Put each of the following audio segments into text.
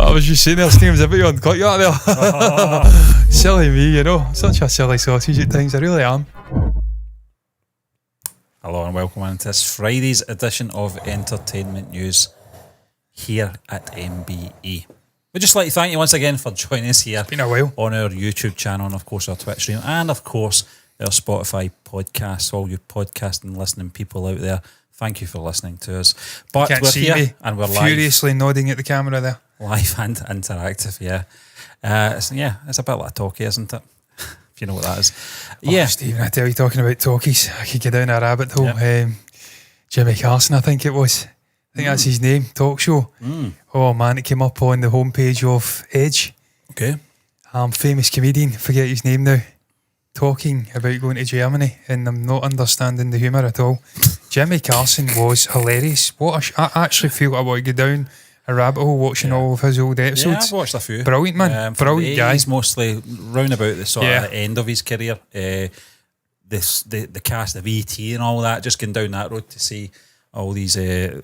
I was just saying there, Steve's a bit on cut you out there. Silly me, you know. Such a silly sausage at times, I really am. Hello and welcome into this Friday's edition of Entertainment News here at MBE. We'd just like to thank you once again for joining us here. It's been a while. On our YouTube channel and of course our Twitch stream and of course our Spotify podcast. All you podcasting listening people out there, thank you for listening to us. But Can't we're see here me and we're furiously nodding at the camera there. live and interactive, yeah. It's a bit like talkie, isn't it? If you know what that is. Oh, Stephen, I tell you, talking about talkies, I could get down a rabbit hole. Yep. Jimmy Carson, I think it was. I think that's his name, talk show. Oh man, it came up on the homepage of Edge. Okay. Famous comedian, forget his name now, talking about going to Germany, and I'm not understanding the humour at all. Jimmy Carson was hilarious. I actually feel I want to go down a rabbit hole watching all of his old episodes. Yeah, I've watched a few. Brilliant, man. Brilliant guy. He's mostly round about the sort of the end of his career. The cast of E.T. and all that, just going down that road to see all these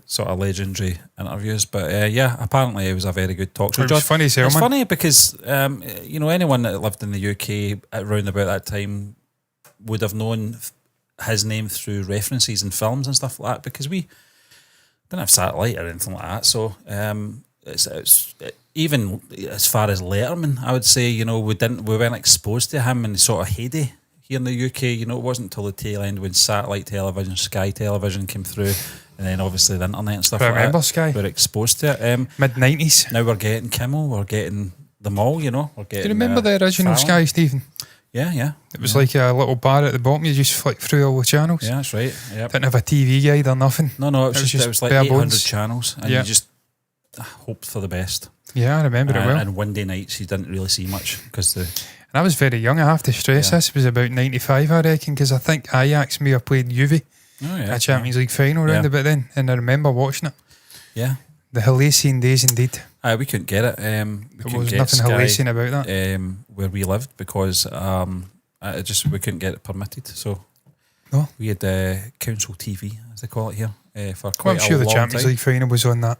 sort of legendary interviews. But apparently it was a very good talk show. It was funny as hell, It's man. funny because anyone that lived in the UK around about that time would have known his name through references in films and stuff like that, because we didn't have satellite or anything like that. So it's even as far as Letterman, I would say, we weren't exposed to him in the sort of heyday here in the UK. It wasn't until the tail end when satellite television, Sky Television came through, and then obviously the internet and stuff I like remember that. Sky. We were exposed to it. Mid-90s. Now we're getting Kimmel, we're getting them all, We're getting, Do you remember the original Fallon. Sky, Stephen? Yeah. It was like a little bar at the bottom. You just flick through all the channels. Yeah, that's right. Yep. Didn't have a TV guide or nothing. No, it was like bare 800 bones. channels, and you just hoped for the best. Yeah, I remember it well. And Monday nights you didn't really see much because And I was very young, I have to stress this. It was about 95, I reckon, because I think Ajax may have played Juve a Champions League final round about then, and I remember watching it. Yeah. The halcyon days indeed. We couldn't get it. There was nothing halcyon about that. Where we lived because we couldn't get it permitted. So No. we had council TV, as they call it here, for quite Well, I'm sure a the long Champions time. League final was on that.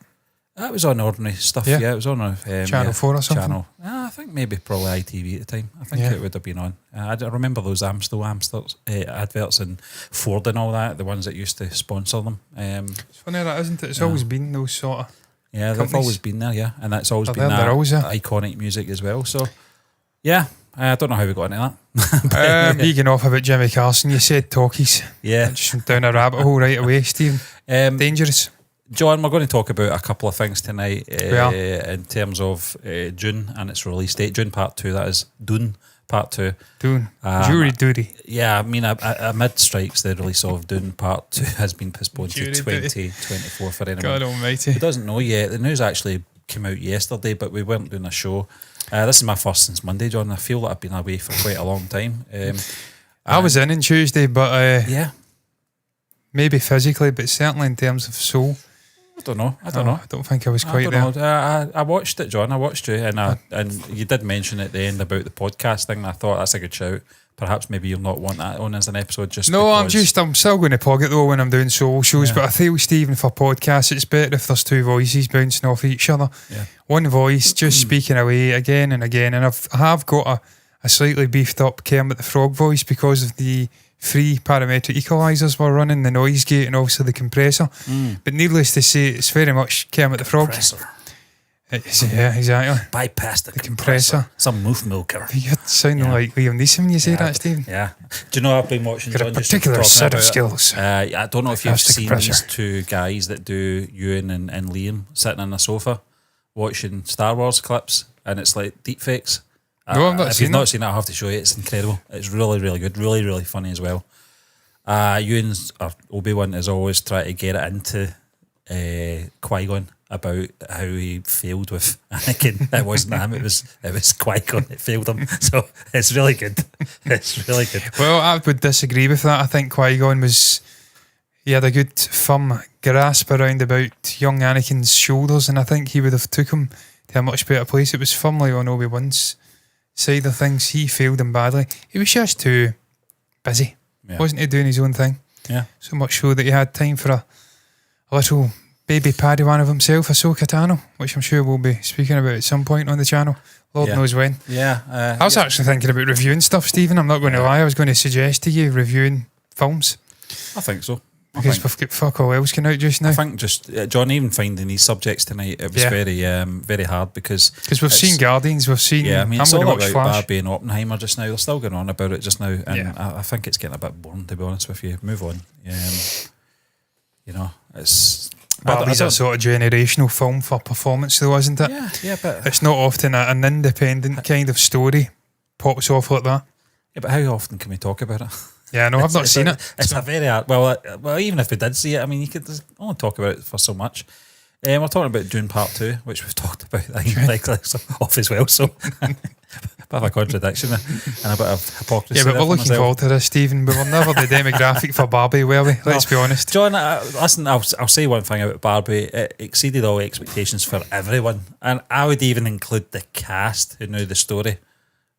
That was on ordinary stuff, Yeah. It was on a Channel 4 or something? Channel. I think maybe probably ITV at the time. I think it would have been on. I remember those Amsters adverts and Ford and all that, the ones that used to sponsor them. It's funny that, isn't it? It's always been those sort of... Yeah, they've companies. always been there, and that's always They're been there, that they're always there. iconic music as well. So, I don't know how we got into that. Me getting off about Jimmy Carson, you said talkies. Yeah. Just went down a rabbit hole right away, Stephen. Dangerous. John, we're going to talk about a couple of things tonight are. in terms of Dune and its release date. Dune Part 2, that is. Dune Part 2. Dune. Jury duty. Yeah, I mean, amid strikes, the release of Dune Part 2 has been postponed to Jury duty. 2024 for anyone God almighty. who doesn't know yet. The news actually came out yesterday, but we weren't doing a show. This is my first since Monday, John. I feel like I've been away for quite a long time. I was in Tuesday, but maybe physically, but certainly in terms of soul. I don't know. I don't think I was quite I there. don't know. I watched it, John. I watched you, and you did mention at the end about the podcast thing. And I thought that's a good shout. Perhaps maybe you'll not want that on as an episode. No, I'm still going to plug it though when I'm doing solo shows. But I feel, Stephen, for podcasts, it's better if there's two voices bouncing off each other. Yeah. One voice just speaking away again and again, and I have got a slightly beefed up Kermit the Frog voice because of the 3 parametric equalisers we're running, the noise gate and also the compressor. But needless to say, it's very much Kermit the Frog. Yeah, exactly. Bypass the compressor. Some moof milker. You're sounding like Liam Neeson when you say that, Stephen. Yeah. Do you know I've been watching? Got a John, just particular talking set of about it. skills. I don't know if you've That's the seen compressor. these two guys that do Ewan and Liam sitting on a sofa watching Star Wars clips, and it's like deep fakes. No, I've not if seen you've not it. seen it, I'll have to show you. It's incredible. It's really, really good. Really, really funny as well. Ewan's or Obi-Wan is always trying to get it into Qui-Gon about how he failed with Anakin. It wasn't him, it was Qui-Gon that failed him. So it's really good. It's really good. Well, I would disagree with that. I think Qui-Gon he had a good firm grasp around about young Anakin's shoulders, and I think he would have took him to a much better place. It was firmly on Obi-Wan's side of things. He failed him badly. He was just too busy. Yeah. Wasn't he doing his own thing? Yeah. So much so that he had time for a little baby Padawan of himself, Ahsoka Tano, which I'm sure we'll be speaking about at some point on the channel. Lord knows when. Yeah. I was actually thinking about reviewing stuff, Stephen. I'm not going to lie. I was going to suggest to you reviewing films. I think so. Because we've got fuck all else going out just now. I think just John, even finding these subjects tonight, it was very hard because we've seen Guardians, we've seen. Yeah, I mean, I'm it's going all to watch about Flash. Barbie and Oppenheimer just now. They're still going on about it just now, and I think it's getting a bit boring, to be honest with you. Move on. You know, it's Barbie's a sort of generational film for performance, though, isn't it? Yeah, but it's not often an independent kind of story pops off like that. Yeah, but how often can we talk about it? Yeah, no, I've not seen it. It's a very hard. Well, even if we did see it, I mean, you could only talk about it for so much. We're talking about Dune Part 2, which we've talked about off as well. So, bit of a contradiction and a bit of hypocrisy. Yeah, but we're looking forward to this, Stephen. We were never the demographic for Barbie, were we? Let's be honest. John, listen, I'll say one thing about Barbie. It exceeded all expectations for everyone, and I would even include the cast who knew the story.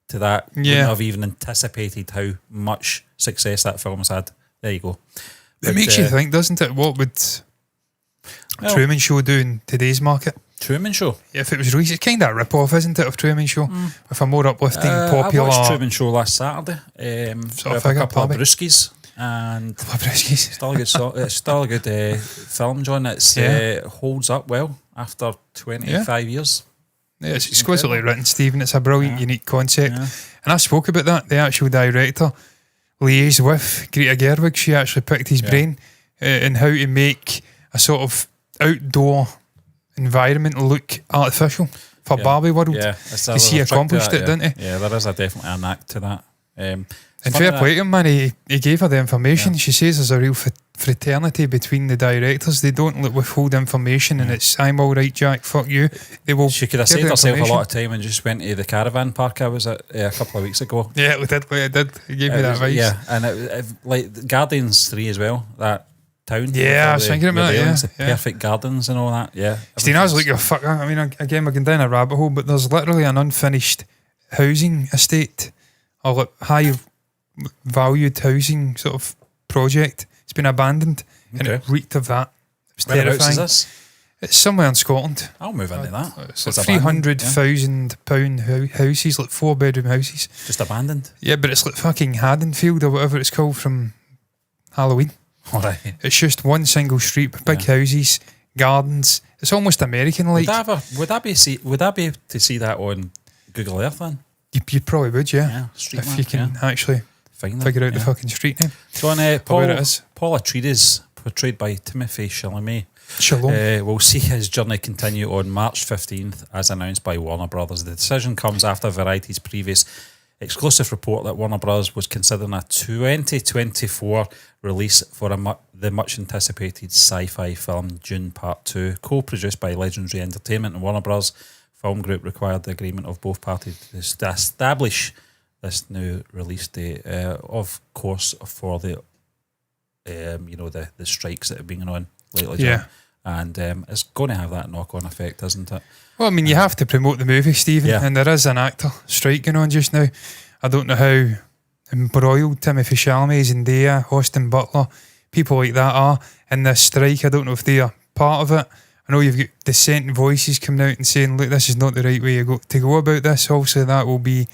To that, wouldn't have even anticipated how much success that film has had. There you go. It makes you think, doesn't it? What would Truman Show do in today's market? Truman Show? If it was released, it's kind of a rip-off, isn't it, of Truman Show? With a more uplifting, popular... I watched Truman Show last Saturday. Sort of with a couple of brewskis. And still it's still a good film, John. It holds up well after 25 years. Yeah, it's exquisitely written, Stephen. It's a brilliant, unique concept. And I spoke about that. The actual director liaised with Greta Gerwig. She actually picked his brain in how to make a sort of outdoor environment look artificial for Barbie World. Yeah, because he accomplished it, didn't he? Yeah, there is definitely a knack to that. And fair play to him, man. He gave her the information. She says there's a real fraternity between the directors. They don't withhold information, and it's I'm all right, Jack. Fuck you. They will. She could have saved herself a lot of time and just went to the caravan park I was at a couple of weeks ago. Yeah, it did. He gave me that advice. Yeah, and it like Guardians 3 as well. That town. Yeah, I was thinking about that. The perfect gardens and all that. Yeah. Steve, I was like, fuck. I mean, again, we're going down a rabbit hole, but there's literally an unfinished housing estate or like high valued housing sort of project. It's been abandoned and it reeked of that. It was terrifying. Is this? It's somewhere in Scotland. I'll move into that. It's like £300,000 houses, like 4-bedroom houses. Just abandoned? Yeah, but it's like fucking Haddonfield or whatever it's called from Halloween. All right. It's just one single street with big houses, gardens. It's almost American-like. Would I be able to see that on Google Earth then? You probably would, if you can actually figure out the fucking street name. So on Paul Atreides, portrayed by Timothée Chalamet, we'll see his journey continue on March 15th, as announced by Warner Brothers. The decision comes after Variety's previous exclusive report that Warner Brothers was considering a 2024 release for the much-anticipated sci-fi film Dune Part 2, co-produced by Legendary Entertainment and Warner Brothers. Film group required the agreement of both parties to establish this new release date, of course, for the the strikes that have been going on lately. John. And it's going to have that knock-on effect, isn't it? Well, I mean, you have to promote the movie, Stephen, and there is an actor strike going on just now. I don't know how embroiled Timothée Chalamet, Zendaya, Austin Butler, people like that are in this strike. I don't know if they are part of it. I know you've got dissenting voices coming out and saying, look, this is not the right way to go about this. Obviously, that will be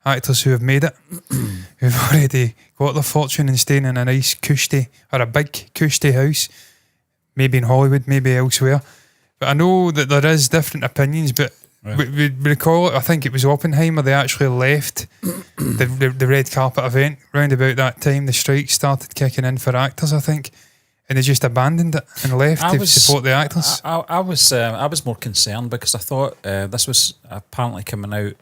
actors who have made it, who've already got their fortune and staying in a nice cushy or a big cushy house, maybe in Hollywood, maybe elsewhere. But I know that there is different opinions, but we recall it, I think it was Oppenheimer, they actually left the red carpet event round about that time. The strikes started kicking in for actors, I think. And they just abandoned it and left to support the actors. I was more concerned because I thought this was apparently coming out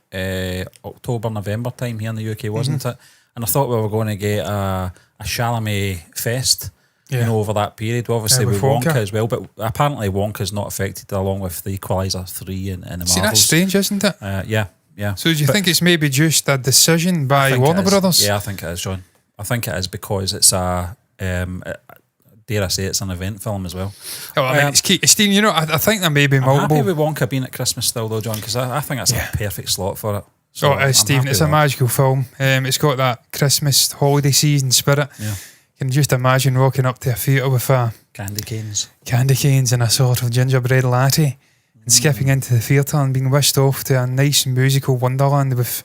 October, November time here in the UK, wasn't it? And I thought we were going to get a Chalamet fest, over that period. Obviously with Wonka as well, but apparently Wonka's not affected along with the Equalizer 3 and the Marvels. See, that's strange, isn't it? Yeah. So do you think it's maybe just a decision by Warner Brothers? Yeah, I think it is, John. I think it is because it's a... dare I say it's an event film as well. Oh, I mean, it's key. Steve, I think there may be multiple. I'm happy with Wonka being at Christmas still though, John, because I think that's a perfect slot for it. So it is, Stephen. It's a magical film. It's got that Christmas holiday season spirit. Yeah. can just imagine walking up to a theatre with a Candy canes and a sort of gingerbread latte and skipping into the theatre and being whisked off to a nice musical wonderland with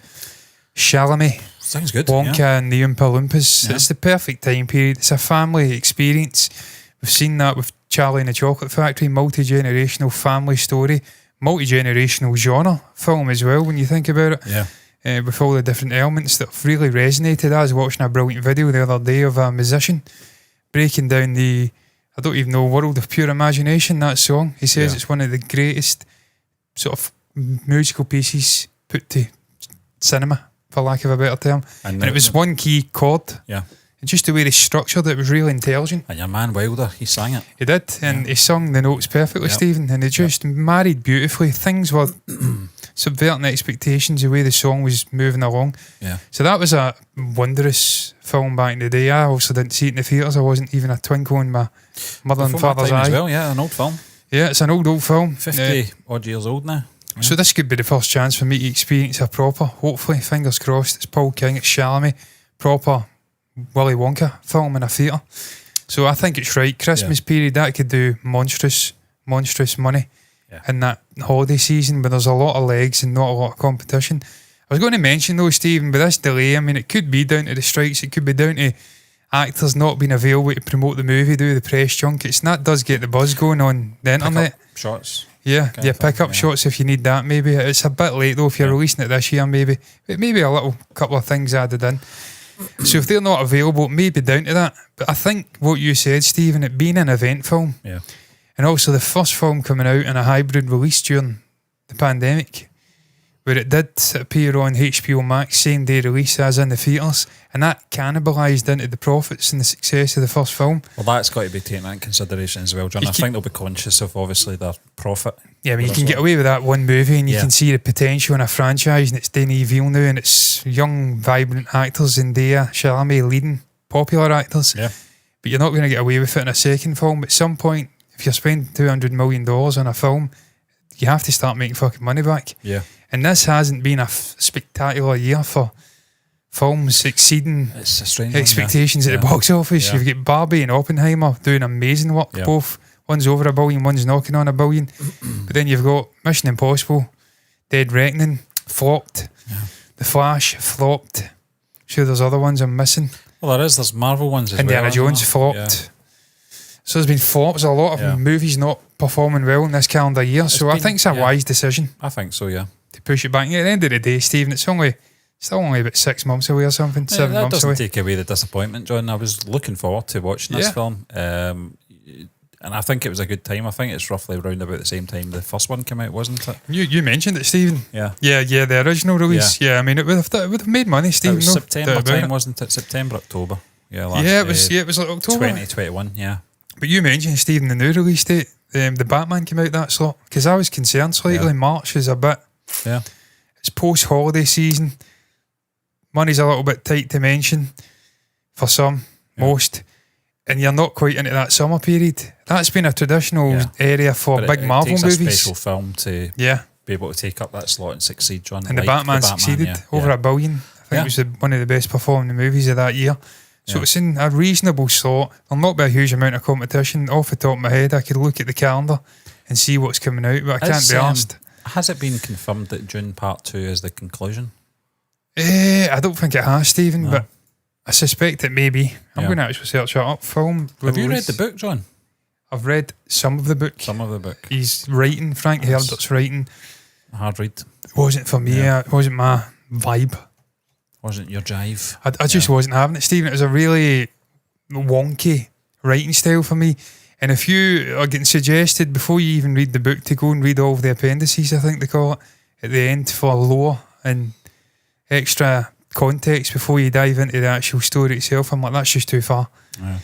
Chalamet, Sounds good. Wonka and the Oompa Loompas. Yeah. It's the perfect time period. It's a family experience. We've seen that with Charlie and the Chocolate Factory, multi-generational family story, multi-generational genre film as well when you think about it. Yeah. With all the different elements that have really resonated. I was watching a brilliant video the other day of a musician breaking down the, I don't even know, World of Pure Imagination, that song. He says it's one of the greatest sort of musical pieces put to cinema, for lack of a better term. And it was one key chord. Yeah. And just the way they structured it was really intelligent. And your man Wilder, he sang it. He did, and he sung the notes perfectly, Stephen, and they just married beautifully. Things were subverting expectations, the way the song was moving along. Yeah. So that was a wondrous film back in the day. I also didn't see it in the theatres. I wasn't even a twinkle in my mother and father's eye. As well, yeah, an old film. Yeah, it's an old film. 50 odd years old now. Yeah. So this could be the first chance for me to experience a proper, hopefully, fingers crossed, it's Paul King, it's Chalamet, proper Willy Wonka film in a theatre. So I think it's right. Christmas period, that could do monstrous money in that holiday season, but there's a lot of legs and not a lot of competition. I was going to mention though, Stephen, with this delay, I mean, it could be down to the strikes, it could be down to actors not being available to promote the movie, do the press junkets, and that does get the buzz going on the internet. Shots. Yeah, pick up shots if you need that maybe. It's a bit late though if you're releasing it this year maybe. But maybe a little couple of things added in. So if they're not available, it may be down to that. But I think what you said, Stephen, it being an event film, and also the first film coming out in a hybrid release during the pandemic, where it did appear on HBO Max, same day release as in the theatres, and that cannibalised into the profits and the success of the first film. Well, that's got to be taken into consideration as well, John. I think they'll be conscious of obviously their profit. Yeah, I mean, you can get away with that one movie and you can see the potential in a franchise, and it's Denis Villeneuve and it's young, vibrant actors, Zendaya, Chalamet leading popular actors. Yeah. But you're not going to get away with it in a second film. At some point, if you're spending $200 million on a film, you have to start making fucking money back. Yeah. And this hasn't been a spectacular year for films exceeding It's a strange expectations at the box office. You've got Barbie and Oppenheimer doing amazing work, both. One's over $1 billion, one's knocking on $1 billion. But then you've got Mission Impossible, Dead Reckoning, flopped. The Flash, flopped. Sure there's other ones I'm missing. Well, there's Marvel ones as Indiana well. Jones, flopped. Yeah. So there's been flops, a lot of movies not performing well in this calendar year. So I think it's a wise decision. I think so, yeah. To push it back. And at the end of the day, Stephen, it's still only about 6 months away or something, 7 months away. That doesn't take away the disappointment, John. I was looking forward to watching this film. And I think it was a good time. I think it's roughly around about the same time the first one came out, wasn't it? You mentioned it, Stephen. Yeah, the original release. Yeah, I mean, it would have made money, Stephen. It was September time, wasn't it? September, October. Yeah, it was like October 2021, yeah. But you mentioned, Stephen, the new release date. The Batman came out that slot. Because I was concerned slightly. March is a bit... Yeah. It's post-holiday season. Money's a little bit tight to mention for some, most. And you're not quite into that summer period. That's been a traditional area for big Marvel movies. It's a special film to be able to take up that slot and succeed, John. And the Batman succeeded. Over $1 billion. I think it was one of the best performing movies of that year. So it's in a reasonable slot. There'll not be a huge amount of competition. Off the top of my head, I could look at the calendar and see what's coming out, but I can't be asked. Has it been confirmed that Dune Part 2 is the conclusion? I don't think it has, Stephen, but I suspect it may be. I'm going to actually search it up. Film. Have you read the book, John? I've read some of the book. He's writing, Frank Herbert's writing. A hard read. It wasn't for me. It wasn't my vibe. Wasn't your jive. I just wasn't having it, Stephen. It was a really wonky writing style for me. And if you are getting suggested before you even read the book to go and read all of the appendices, I think they call it, at the end for lore and extra context before you dive into the actual story itself, I'm like, that's just too far. Yeah.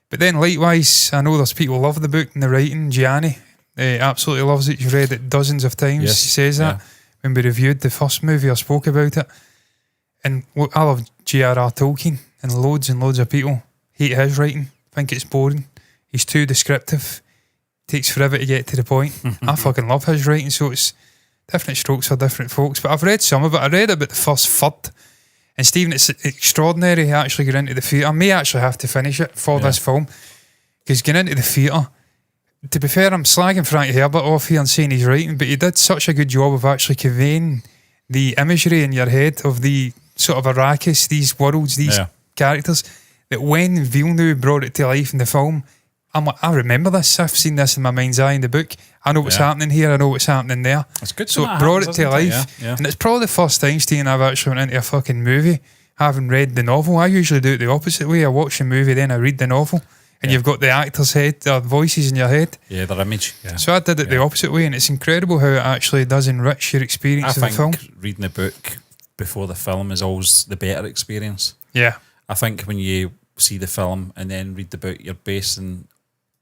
But then likewise, I know there's people who love the book and the writing. Gianni absolutely loves it. You've read it dozens of times. Yes. He says that when we reviewed the first movie, I spoke about it. And I love J.R.R. Tolkien, and loads of people hate his writing, think it's boring. He's too descriptive. Takes forever to get to the point. I fucking love his writing, so it's different strokes for different folks. But I've read some of it. I read about the first third, And Stephen, it's extraordinary actually getting into the theatre. I may actually have to finish it for this film, because getting into the theatre, to be fair, I'm slagging Frank Herbert off here and saying he's writing, but he did such a good job of actually conveying the imagery in your head of the sort of Arrakis, these worlds, these characters, that when Villeneuve brought it to life in the film, I'm like, I remember this. I've seen this in my mind's eye in the book. I know what's happening here. I know what's happening there. It's good. So it brought it to life. And it's probably the first time, Steve, I've actually went into a fucking movie having read the novel. I usually do it the opposite way. I watch the movie, then I read the novel. And you've got the actors' voices in your head. Yeah, their image. Yeah. So I did it the opposite way, and it's incredible how it actually does enrich your experience of the film. I think reading the book before the film is always the better experience. Yeah. I think when you see the film and then read the book, you're basing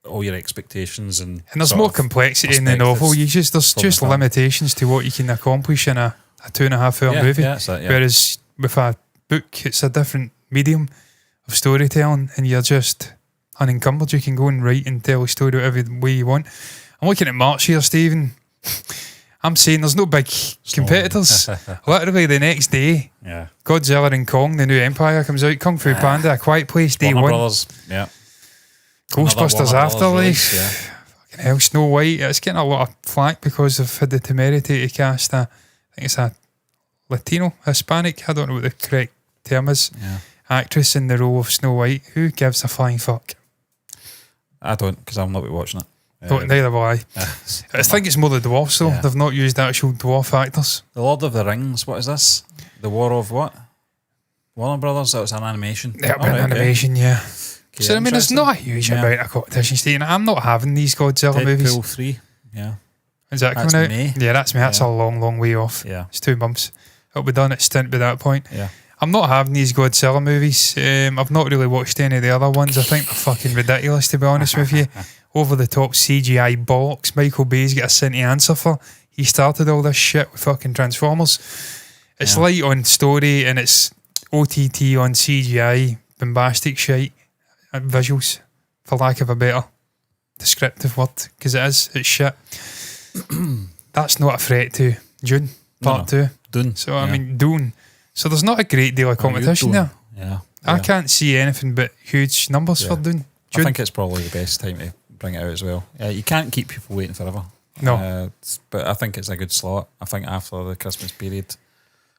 all your expectations and there's more complexity in the novel. There's just limitations to what you can accomplish in a 2.5 hour movie. Whereas with a book, it's a different medium of storytelling, and you're just unencumbered. You can go and write and tell a story whatever way you want. I'm looking at March here, Stephen. I'm saying there's no big competitors. Literally the next day, Godzilla and Kong, the new Empire comes out. Kung Fu Panda, A Quiet Place, day Warner one. Brothers, Ghostbusters Afterlife. Fucking hell, Snow White. It's getting a lot of flack because they've had the temerity to cast I think it's a Latino, Hispanic, I don't know what the correct term is, actress in the role of Snow White. Who gives a flying fuck? I don't, because I'm not watching it. Neither will I. I think it's more the dwarfs though. They've not used actual dwarf actors. The Lord of the Rings, what is this? The War of what? Warner Brothers? That was an animation. Yeah, animation, yeah. Okay, so I mean, there's not a huge amount of competition, Steve. I'm not having these Godzilla movies. Deadpool 3, Is that coming out? May. Yeah, that's me. That's a long, long way off. Yeah. It's 2 months. It'll be done at stint by that point. Yeah. I'm not having these Godzilla movies. I've not really watched any of the other ones. I think they're fucking ridiculous, to be honest with you. Over the top CGI bollocks. Michael Bay's got a sin to answer for. He started all this shit with fucking Transformers. It's light on story and it's OTT on CGI, bombastic shite, and visuals, for lack of a better descriptive word, because it's shit. That's not a threat to Dune Part 2. Dune. So I mean, Dune. So there's not a great deal of competition there. Yeah. I can't see anything but huge numbers for Dune. I think it's probably the best time to bring it out as well. You can't keep people waiting forever. No. But I think it's a good slot. I think after the Christmas period,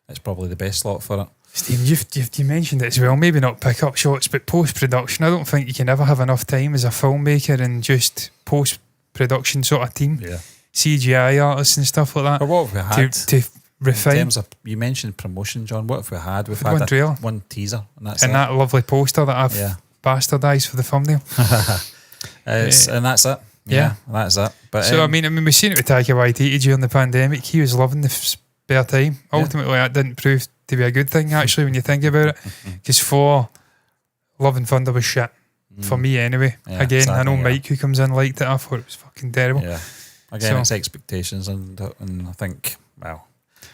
it's probably the best slot for it. Steve, you mentioned it as well. Maybe not pick up shots, but post-production. I don't think you can ever have enough time as a filmmaker and just post-production sort of team. Yeah. CGI artists and stuff like that. But what have we had? To refine. In terms of, you mentioned promotion, John. What have we had? We've had one teaser. And that's that lovely poster that I've bastardised for the thumbnail. And that's it. Yeah, that's it. But so I mean, we've seen it with Taika Waititi during the pandemic. He was loving the spare time. Ultimately, that didn't prove to be a good thing, actually, when you think about it. Because for Love and Thunder was shit. For me, anyway. Yeah, again, exactly, I know Mike, who comes in, liked it. I thought it was fucking terrible. Yeah. Again, it's expectations, and I think, well,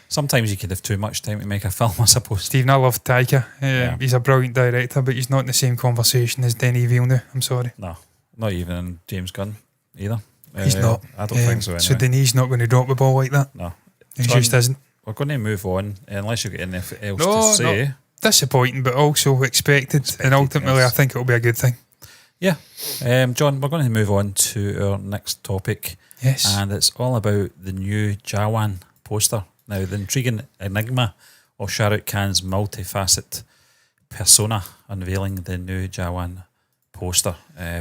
sometimes you could have too much time to make a film, I suppose. Stephen, I love Taika. He's a brilliant director, but he's not in the same conversation as Denis Villeneuve. I'm sorry. No, not even James Gunn either. He's not. I don't think so anyway. So Denis not going to drop the ball like that? No. He just isn't. We're going to move on, unless you've got anything else to say. No. Disappointing, but also expected. And ultimately, I think it'll be a good thing. Yeah. John, we're going to move on to our next topic. Yes. And it's all about the new Jawan poster. Now, the intriguing enigma of Shah Rukh Khan's multifaceted persona, unveiling the new Jawan poster,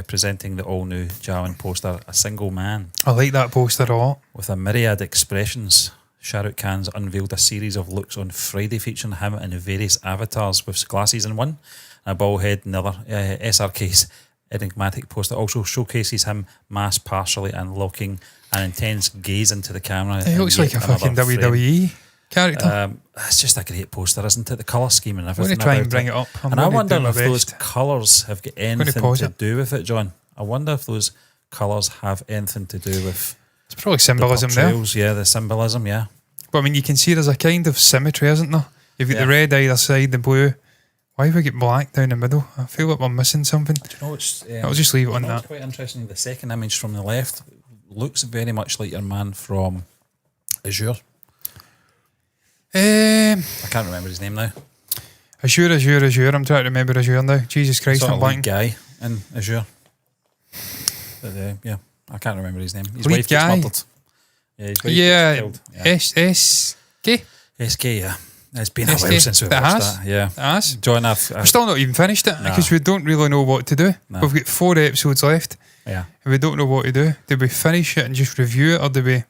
presenting the all-new Jawan poster, a single man. I like that poster a lot. With a myriad expressions, Shah Rukh Khan's unveiled a series of looks on Friday featuring him in various avatars with glasses in one, and a bald head in the other. SRK's enigmatic poster also showcases him masked partially and locking an intense gaze into the camera. He looks like a fucking WWE character. It's just a great poster, isn't it? The colour scheme and everything. I'm going to try and bring it up. I wonder if those colours have got anything to do with it, John. I wonder if those colours have anything to do with... It's probably symbolism there. Yeah, the symbolism, yeah. But I mean, you can see there's a kind of symmetry, isn't there? You've got the red either side, the blue. Why have we got black down the middle? I feel like we're missing something. Do you know what's... I'll just leave it on that. It's quite interesting. The second image from the left looks very much like your man from Azure. I can't remember his name now. Azure. I'm trying to remember Azure now. Jesus Christ, Sort I'm of lead blanking. guy in Azure. But, yeah, I can't remember his name. His Lead wife guy? gets murdered. Yeah, his wife gets killed. Yeah. SK? SK, yeah. It's been a SK. while since we That watched has? that. Yeah. As? John, We've still not even finished it Nah. because we don't really know what to do. Nah. We've got 4 episodes left yeah, and we don't know what to do. Do we finish it and just review it, or do we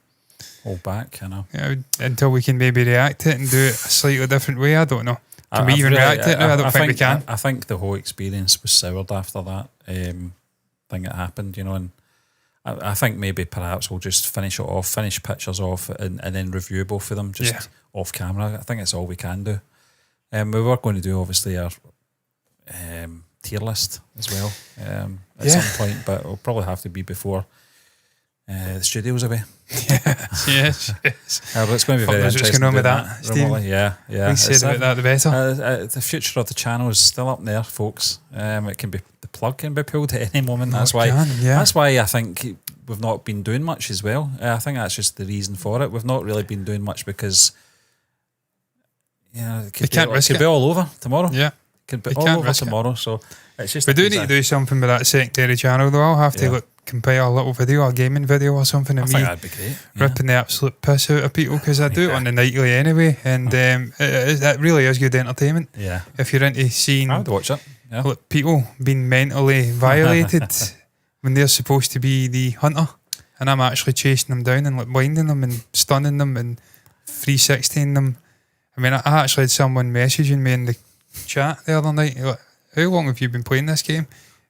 hold back, until we can maybe react to it and do it a slightly different way? I don't know. Can we I've even really- react to it now? I don't think we can. I think the whole experience was soured after that thing that happened, and I think maybe perhaps we'll just finish pictures off and then review both of them just off camera. I think it's all we can do. We were going to do obviously our tier list as well at some point, but it'll probably have to be before the studio's away. yes. But it's going to be very knows what's interesting. going on with doing that, Stephen. remotely. Yeah. We said about that the better. The future of the channel is still up there, folks. The plug can be pulled at any moment. That's why. That's why I think we've not been doing much as well. I think that's just the reason for it. We've not really been doing much because it could be all over tomorrow. Yeah. It could be all over tomorrow. So it's just. We do need to do something with that secondary channel though. I'll have to compile a little video, a gaming video or something of I me think that'd be great. ripping the absolute piss out of people, because I do it on the nightly anyway, and it really is good entertainment. Yeah. If you're into seeing I would watch it. Yeah. people being mentally violated when they're supposed to be the hunter, and I'm actually chasing them down and like blinding them and stunning them and 360ing them. I mean, I actually had someone messaging me in the chat the other night, like, how long have you been playing this game?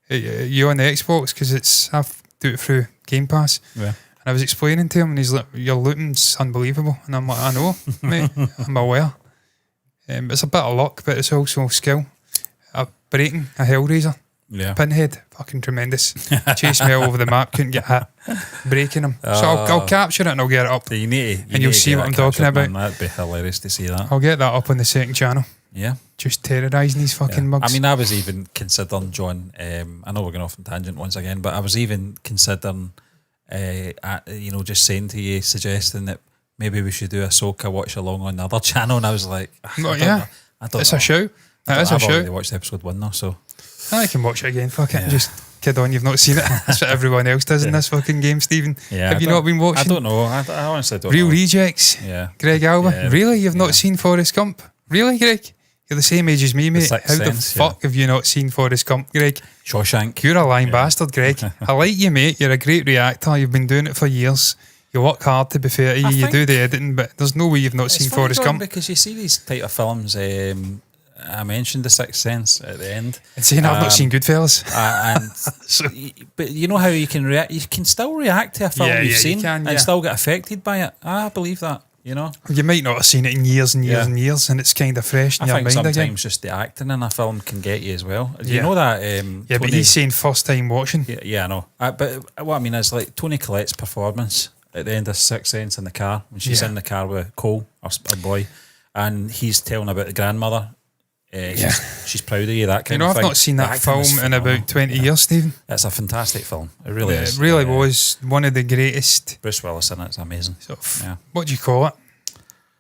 Are you on the Xbox? Because I do it through Game Pass. Yeah. And I was explaining to him, and he's like, your looting's unbelievable. And I'm like, I know, mate, I'm aware. It's a bit of luck, but it's also skill. Breaking a Hellraiser. Yeah. Pinhead, fucking tremendous. Chased me all over the map, couldn't get hit. Breaking him. So I'll capture it and I'll get it up. You need to, and you'll see what I'm talking about. Man, that'd be hilarious to see that. I'll get that up on the second channel. Yeah. Just terrorising these fucking mugs. I mean, I was even considering, John, I know we're going off on tangent once again, but I was even considering, just saying to you, suggesting that maybe we should do a Ahsoka watch along on the other channel, and I was like, I don't know. It's a show. I've already watched episode 1 now, so I can watch it again. Fuck it. Just kid on, you've not seen it. That's what everyone else does in this fucking game, Stephen. Yeah, Have you not been watching? I don't know. I honestly don't Real know. Rejects. Yeah. Greg Alba. Yeah. Really? You've not seen Forrest Gump? Really, Greg? You're the same age as me, mate. How the fuck have you not seen Forrest Gump, Greg? Shawshank. You're a lying bastard, Greg. I like you, mate. You're a great reactor. You've been doing it for years. You work hard, to be fair to you. You do the editing, but there's no way you've not seen Forrest Gump. Because you see these type of films, I mentioned The Sixth Sense at the end. And saying I've not seen Goodfellas. But you know how you can react? You can still react to a film you've seen and still get affected by it. I believe that, You might not have seen it in years and years and years, and it's kind of fresh in your mind again. I think sometimes just the acting in a film can get you as well. You know that? But he's saying first time watching. Yeah, I know. But what I mean is, like, Toni Collette's performance at the end of Sixth Sense in the car, when she's in the car with Cole, her boy, and he's telling about the grandmother. She's proud of you, that kind of thing. I've not seen that film in about 20 years, Stephen. It's a fantastic film. It really is. It really was one of the greatest. Bruce Willis in it, it's amazing. What do you call it?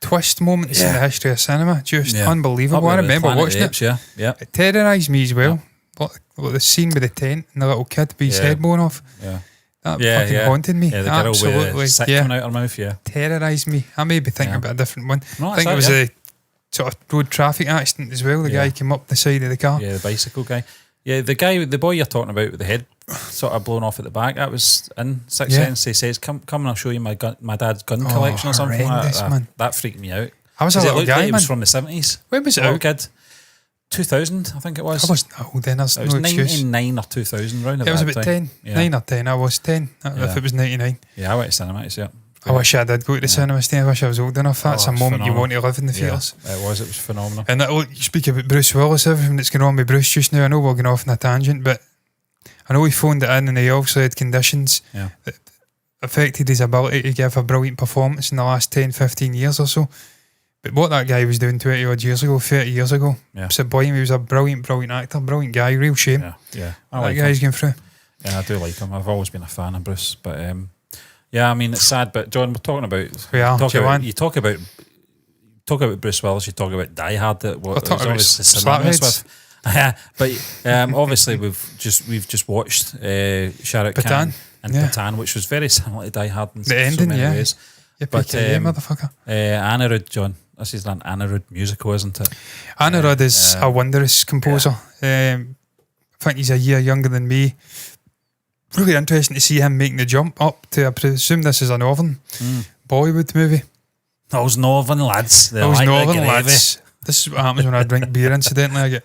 Twist moments in the history of cinema. Just unbelievable. I remember watching it. It terrorised me as well. What the scene with the tent and the little kid with his head blown off. That fucking haunted me. Yeah, the girl with the sick coming out her mouth, terrorised me. I may be thinking about a different one. I think it was a sort of road traffic accident as well. The guy came up the side of the car. Yeah, the bicycle guy. Yeah, the boy you're talking about with the head sort of blown off at the back, that was in Sixth Sense. He says, come and I'll show you my dad's gun collection or something like that. Man. That freaked me out. I was a little guy, like it was man. from the 70s. When was it out? Kid. 2000, I think it was. I was then. There's it was no excuse. 99 or 2000, round about It was about 10. Yeah. 9 or 10. I was 10. If it was 99. Yeah, I went to cinema to see it. I wish I did go to the cinema, Steve. I wish I was old enough. That's a moment you want to live in the theatres. It was phenomenal. And you speak about Bruce Willis, everything that's going on with Bruce just now. I know we're going off on a tangent, but I know he phoned it in and he also had conditions that affected his ability to give a brilliant performance in the last 10, 15 years or so. But what that guy was doing 20 odd years ago, 30 years ago, sublime. He was a brilliant actor, brilliant guy, real shame. Yeah. That guy's going through. Yeah, I do like him. I've always been a fan of Bruce, but I mean, it's sad. But John, we're talking about Jawan. You talk about talk about Bruce Willis, you talk about Die Hard. That was talking about obviously synonymous Slapheads. with. But obviously we've just watched Shah Rukh Khan Patan, and yeah. Patan, which was very similar to Die Hard in The so ending, many yeah. ways. But But motherfucker. Anirudh, John, this is an Anirudh musical, isn't it? Anirudh is a wondrous composer. I think he's a year younger than me. Really interesting to see him making the jump up to, I presume this is a Northern Bollywood movie. Those Northern lads. Those Northern lads. This is what happens when I drink beer, incidentally. I get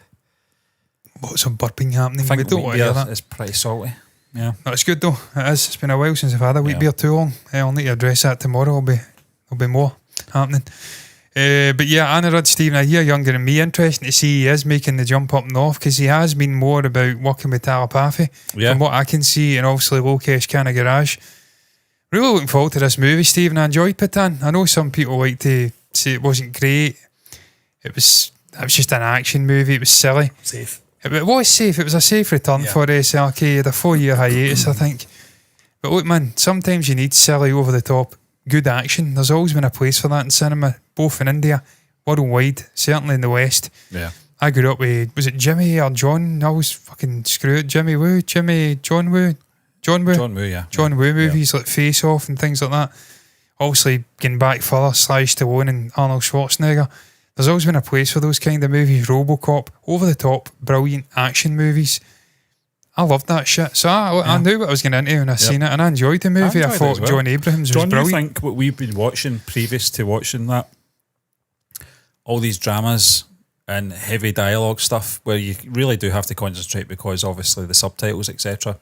lots of burping happening. I think We don't wheat want to hear beer that. is pretty salty. Yeah. No, it's good though. It is. It's been a while since I've had a wheat Yeah. beer too long. I'll need to address that tomorrow. There'll be more happening. But yeah, Anirudh, Stephen, a year younger than me. Interesting to see he is making the jump up north because he has been more about working with telepathy Yeah. from what I can see, and obviously Lokesh Khanna Garage. Really looking forward to this movie, Stephen. I enjoyed Patan. I know some people like to say it wasn't great. It was just an action movie. It was silly. Safe. It was safe. It was a safe return for SRK. He had a 4-year hiatus, I think. But look, man, sometimes you need silly, over the top, good action. There's always been a place for that in cinema, both in India, worldwide, certainly in the West. Yeah. I grew up with, was it Jimmy or John? I always fucking screw it. John Woo? John Woo, yeah. John Woo movies like Face Off and things like that. Obviously, getting back further, Sly Stallone and Arnold Schwarzenegger. There's always been a place for those kind of movies. RoboCop, over the top, brilliant action movies. I loved that shit. So I knew what I was getting into when I seen it, and I enjoyed the movie. I enjoyed it thought as well. John Abrams was John, do you brilliant. think what we've been watching previous to watching that, all these dramas and heavy dialogue stuff where you really do have to concentrate because obviously the subtitles, etc.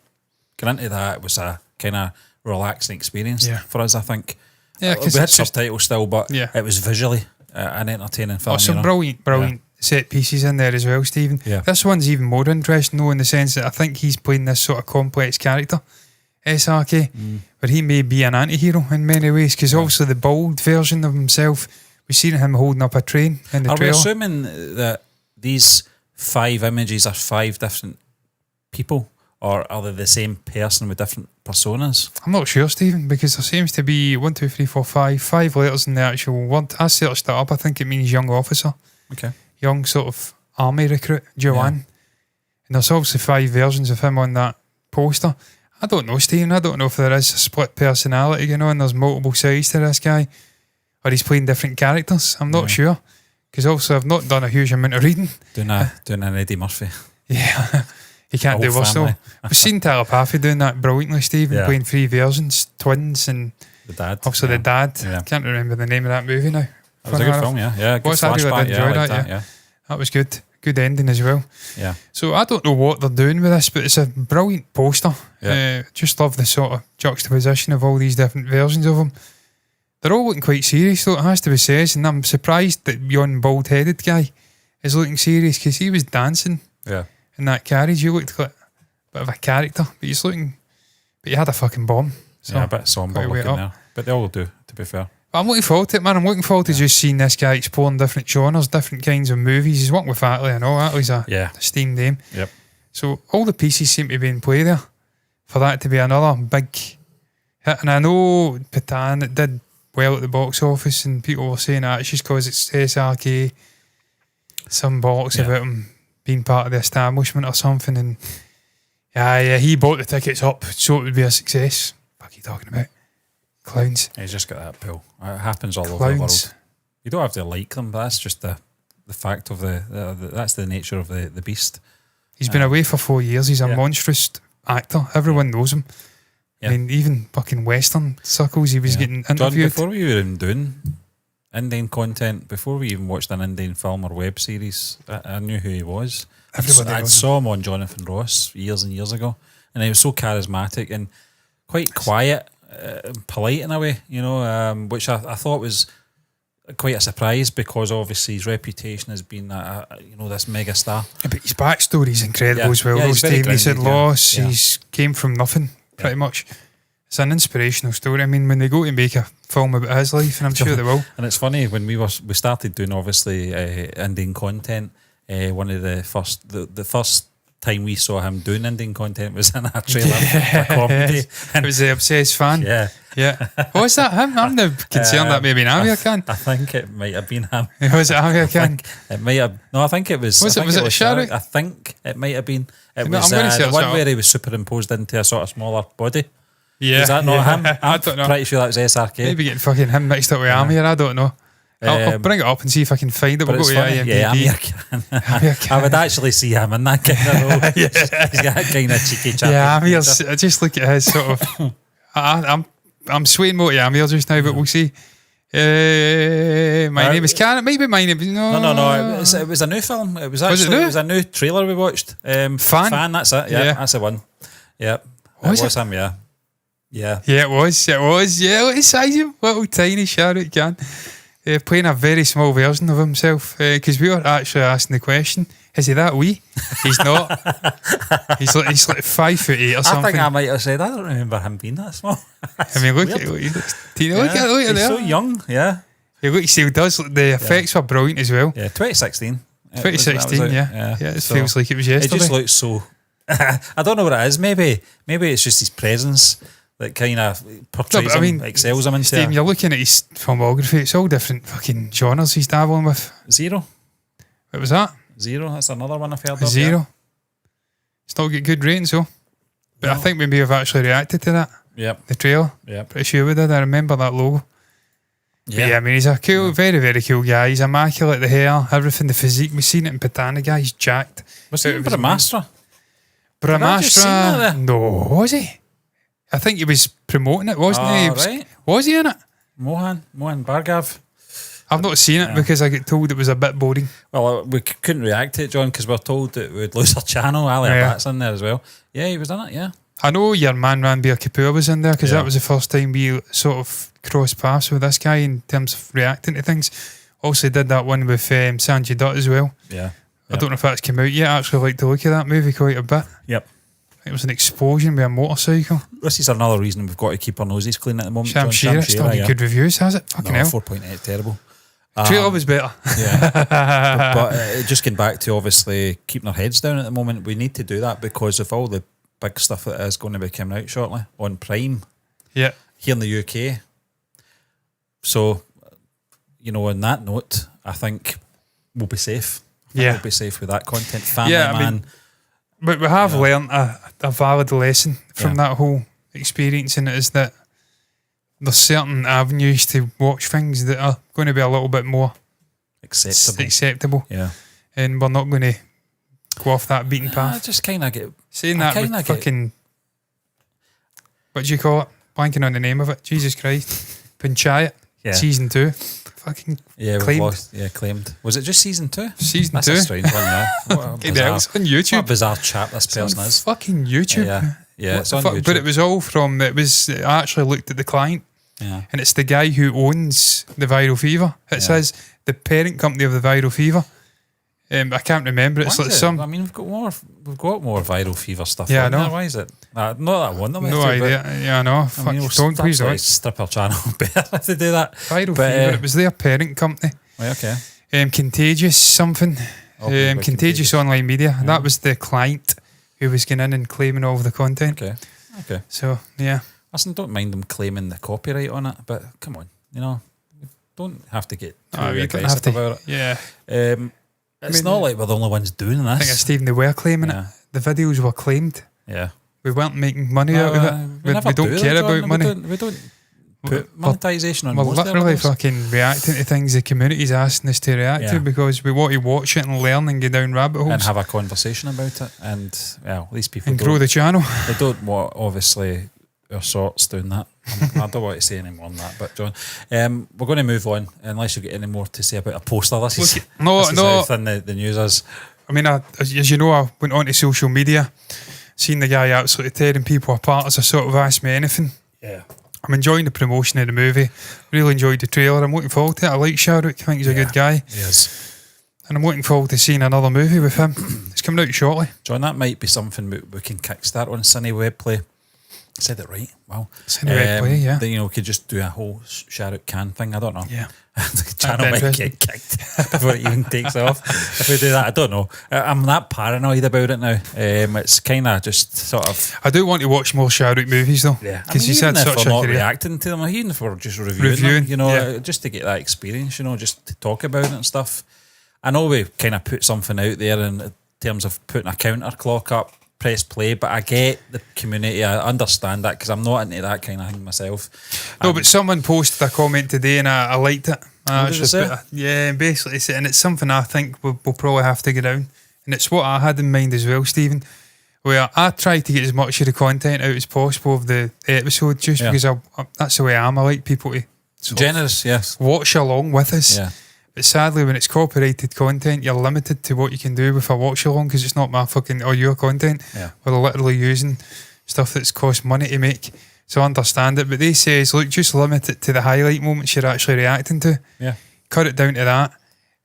Getting into that was a kind of relaxing experience for us, I think. Yeah, we because had it's just subtitles still, but it was visually an entertaining film. some brilliant set pieces in there as well, Stephen. Yeah. This one's even more interesting though, in the sense that I think he's playing this sort of complex character, SRK, where he may be an anti-hero in many ways, because obviously the bold version of himself, we've seen him holding up a train in the Are we trailer. assuming that these 5 images are 5 different people, or are they the same person with different personas? I'm not sure, Stephen, because there seems to be 1, 2, 3, 4, 5 letters in the actual word. I searched that up. I think it means young officer. Okay. Young sort of army recruit, Jawan. And there's obviously 5 versions of him on that poster. I don't know, Stephen. I don't know if there is a split personality, and there's multiple sides to this guy, or he's playing different characters. I'm not sure, because obviously I've not done a huge amount of reading. Doing an Eddie Murphy. Yeah, he can't do worse though. We've seen Telepathy doing that brilliantly, Stephen, playing 3 versions, twins, and The dad. obviously the dad. Yeah. Can't remember the name of that movie now. It was a good film, yeah. Good I really flashback, did enjoy I liked that, yeah. That was good. Good ending as well. Yeah. So I don't know what they're doing with this, but it's a brilliant poster. Yeah. Just love the sort of juxtaposition of all these different versions of them. They're all looking quite serious, though, it has to be said, and I'm surprised that yon bald-headed guy is looking serious, because he was dancing in that carriage. He looked like a bit of a character, but he's looking... But he had a fucking bomb. So a bit somber quite a way looking up. there. But they all do, to be fair. But I'm looking forward to it, man. I'm looking forward to just seeing this guy exploring different genres, different kinds of movies. He's working with Atlee, I know. Atlee's a esteemed name. Yep. So all the pieces seem to be in play there for that to be another big hit. And I know Patan, it did well at the box office, and people were saying that it's just because it's SRK, some bollocks about him being part of the establishment or something. And he bought the tickets up so it would be a success. Fuck are you talking about? Clowns. He's just got that pull. It happens all over the world. You don't have to like them, but that's just the fact of that's the nature of the beast. He's been away for 4 years. He's a monstrous actor. Everyone knows him. I mean, even fucking Western circles, he was getting interviewed. John, before we were even doing Indian content, before we even watched an Indian film or web series, I knew who he was. I saw him on Jonathan Ross years and years ago, and he was so charismatic and quite quiet, polite in a way, which I thought was quite a surprise, because obviously his reputation has been this mega star. Yeah, but his backstory is incredible as well. He's very He's had grounded, loss. He's came from nothing pretty much. It's an inspirational story. I mean, when they go to make a film about his life, and I'm sure they will. And it's funny, when we started doing obviously Indian content, one of the first time we saw him doing Indian content was in a trailer for comedy. It was the Obsessed Fan. Yeah. Was that him? I'm now concerned that maybe an Amir Khan. I think it might have been him. Was it Amir Khan? It might have. No, I think it was. Was it Shah Rukh? I think it might have been. It No, was I'm gonna say the it's one not. where he was superimposed into a sort of smaller body. Yeah. Is that not him? I don't know. Pretty sure that was SRK. Maybe getting fucking him mixed up with Amir. I don't know. I'll bring it up and see if I can find it. But We'll it's go funny. to Yeah, IMDb. Amir Khan. I would actually see him in that kind of role. He's got that kind of cheeky chat. Yeah, Amir's. I just look at his sort of. I'm swaying more to Amir just now, but we'll see. My name is Karen. Maybe my name. No. It was a new film. It was actually it was a new trailer we watched. Fan. That's it. Yeah, that's the one. Yeah, it was him. Yeah. Yeah, it was. Yeah, look at the size of him, little tiny Shah Rukh Khan, playing a very small version of himself. Because we were actually asking the question: is he that wee? He's not. he's like 5'8" or something. I think I might have said I don't remember him being that small. I mean, look at he looks teeny. Look at He's there. so young. Yeah, He still does. The effects were brilliant as well. Yeah, 2016. 2016. Yeah. It feels like it was yesterday. It just looks so. I don't know what it is. Maybe it's just his presence that kind of portrays him, excels him into. Steve, you're looking at his filmography. It's all different fucking genres he's dabbling with. Zero. What was that? Zero. That's another one I've heard of. Zero. Yeah. It's not got good ratings though. But I think we may have actually reacted to that. Yep. The trailer. Yep. Pretty sure we did. I remember that logo. Yeah, I mean, he's a cool, very, very cool guy. He's immaculate, the hair, everything, the physique. We've seen it in Patana, guy. He's jacked. Was he in Brahmastra? Brahmastra? No, was he? I think he was promoting it, wasn't he? Right. Was he in it? Mohan Bhargav. I've not seen it because I got told it was a bit boring. Well, we couldn't react to it, John, because we're told that we'd lose our channel. Ali Abbat's in there as well. Yeah, he was in it, yeah. I know your man Ranbir Kapoor was in there because that was the first time we sort of crossed paths with this guy in terms of reacting to things. Also did that one with Sanjay Dutt as well. Yeah. I don't know if that's come out yet. I actually like to look at that movie quite a bit. Yep. It was an explosion with a motorcycle. This is another reason we've got to keep our noses clean at the moment. Shamshir, it's not good reviews, has it? Fucking hell. 4.8, terrible. Trailer was better. Yeah. but just getting back to obviously keeping our heads down at the moment, we need to do that because of all the big stuff that is going to be coming out shortly on Prime. Yeah. Here in the UK. So, on that note, I think we'll be safe. We'll be safe with that content. Family Man. But we have learned a valid lesson from that whole experience, and it is that there's certain avenues to watch things that are going to be a little bit more acceptable. Yeah. And we're not going to go off that beaten path. I just kind of get... Saying that with fucking... What do you call it? Blanking on the name of it. Jesus Christ. Panchayat. Yeah. Season 2. Fucking claimed. Claimed. Was it just season 2? Season 2. That's a strange one, yeah. It's on YouTube. What a bizarre chap this person is. Fucking YouTube. Yeah, it's on YouTube. But it was all from... I actually looked at the client. Yeah. And it's the guy who owns the Viral Fever. It says the parent company of the Viral Fever. I can't remember. It's like some... I mean, we've got more Viral Fever stuff. Yeah, I know. Why is it? Not that I want them. No idea. Yeah, I know. Don't please don't. Strip our channel better to do that. Viral Fever. It was their parent company. Right, okay. Contagious something. Contagious Online Media. That was the client who was going in and claiming all of the content. Okay. So, yeah. Listen, don't mind them claiming the copyright on it, but come on, we don't have to get too aggressive about it. Yeah. It's not like we're the only ones doing this. I think Stephen, they were claiming it. The videos were claimed. Yeah. We weren't making money out of it. We don't care about money. We don't put monetization on. We're literally fucking reacting to things the community's asking us to react to because we want to watch it and learn and go down rabbit holes. And have a conversation about it. And, these people and grow the channel. They don't want, obviously, our sorts doing that. I don't want to say any more than that, but John, we're going to move on unless you've got any more to say about a poster. This is how thin the news is. I mean, as you know, I went onto social media, seen the guy absolutely tearing people apart as a sort of Ask Me Anything. Yeah. I'm enjoying the promotion of the movie. Really enjoyed the trailer. I'm looking forward to it. I like Shah Rukh. I think he's a good guy. He is. And I'm looking forward to seeing another movie with him. It's coming out shortly. John, that might be something we can kickstart on CINE Webplay. Said it right. Wow. It's in the right way, yeah. Then, we could just do a whole Shah Rukh Khan thing. I don't know. Yeah. The channel might get kicked before it even takes off. If we do that, I don't know. I'm that paranoid about it now. It's kind of just sort of. I do want to watch more Shah Rukh movies though. Yeah. Because he's had such a not career. reacting to them, even if we're just reviewing them, just to get that experience, just to talk about it and stuff. I know we kind of put something out there in terms of putting a counter clock up, press play, but I get the community. I understand that because I'm not into that kind of thing myself. No, but someone posted a comment today and I liked it. What did it say? Yeah, basically, and it's something I think we'll probably have to get down. And it's what I had in mind as well, Stephen. Where I try to get as much of the content out as possible of the episode, just because that's the way I am. I like people to generous, yes, watch along with us. Yeah. But sadly, when it's copyrighted content, you're limited to what you can do with a watch along because it's not my fucking or your content. Yeah. We're literally using stuff that's cost money to make. So I understand it. But they says, look, just limit it to the highlight moments you're actually reacting to. Yeah. Cut it down to that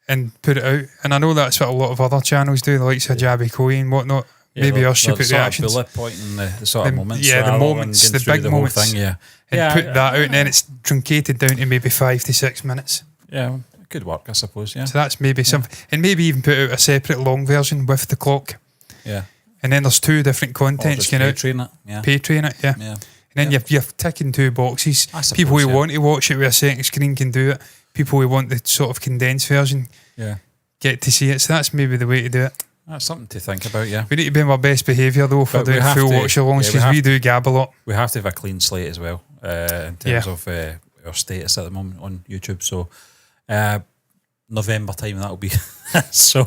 and put it out. And I know that's what a lot of other channels do, the likes of Jabby Coy and whatnot. Yeah, maybe our stupid reactions. Bullet pointing the sort of moments. Yeah, the moments, the big moments. Thing, yeah. And put that out and then it's truncated down to maybe 5 to 6 minutes. Yeah. Good work, I suppose, yeah. So that's maybe something. And maybe even put out a separate long version with the clock. Yeah. And then there's 2 different contents going out. Patreon it, yeah. Patreon it, yeah. Yeah. And then you're ticking 2 boxes. Suppose, people who want to watch it with a second screen can do it. People who want the sort of condensed version get to see it. So that's maybe the way to do it. That's something to think about, yeah. We need to be in our best behaviour though for doing full watch alongs because we do gab a lot. We have to have a clean slate as well in terms of our status at the moment on YouTube. So November time that'll be so.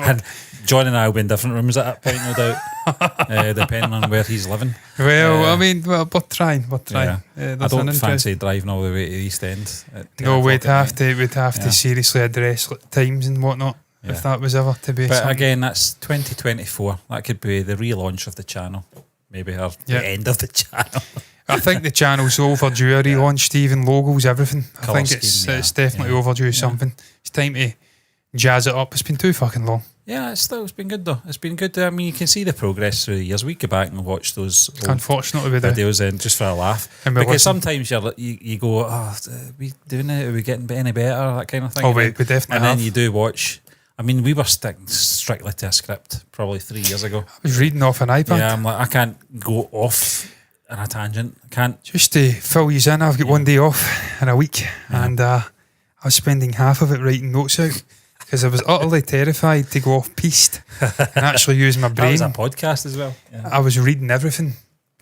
And John and I will be in different rooms at that point, no doubt, depending on where he's living. Well, I mean, we're trying. Yeah. I don't fancy driving all the way to the East End. No, we'd have to seriously address times and whatnot if that was ever to be. But something. Again, that's 2024. That could be the relaunch of the channel, maybe, or the end of the channel. I think the channel's overdue a relaunch, Stephen. Logos, everything. I Colour think scheme, it's definitely overdue something. It's time to jazz it up. It's been too fucking long. Yeah, it's been good though. It's been good. I mean, you can see the progress through the years. We go back and watch those unfortunately we videos in just for a laugh. Because sometimes you go, are we doing it? Are we getting any better? That kind of thing. Oh, we definitely And have. then you do watch. I mean, we were sticking strictly to a script probably 3 years ago. I was reading off an iPad. Yeah, I'm like, I can't go off on a tangent. I can't. Just to fill you in, I've got 1 day off in a week and I was spending half of it writing notes out because I was utterly terrified to go off piste and actually use my brain. That was a podcast as well. Yeah. I was reading everything.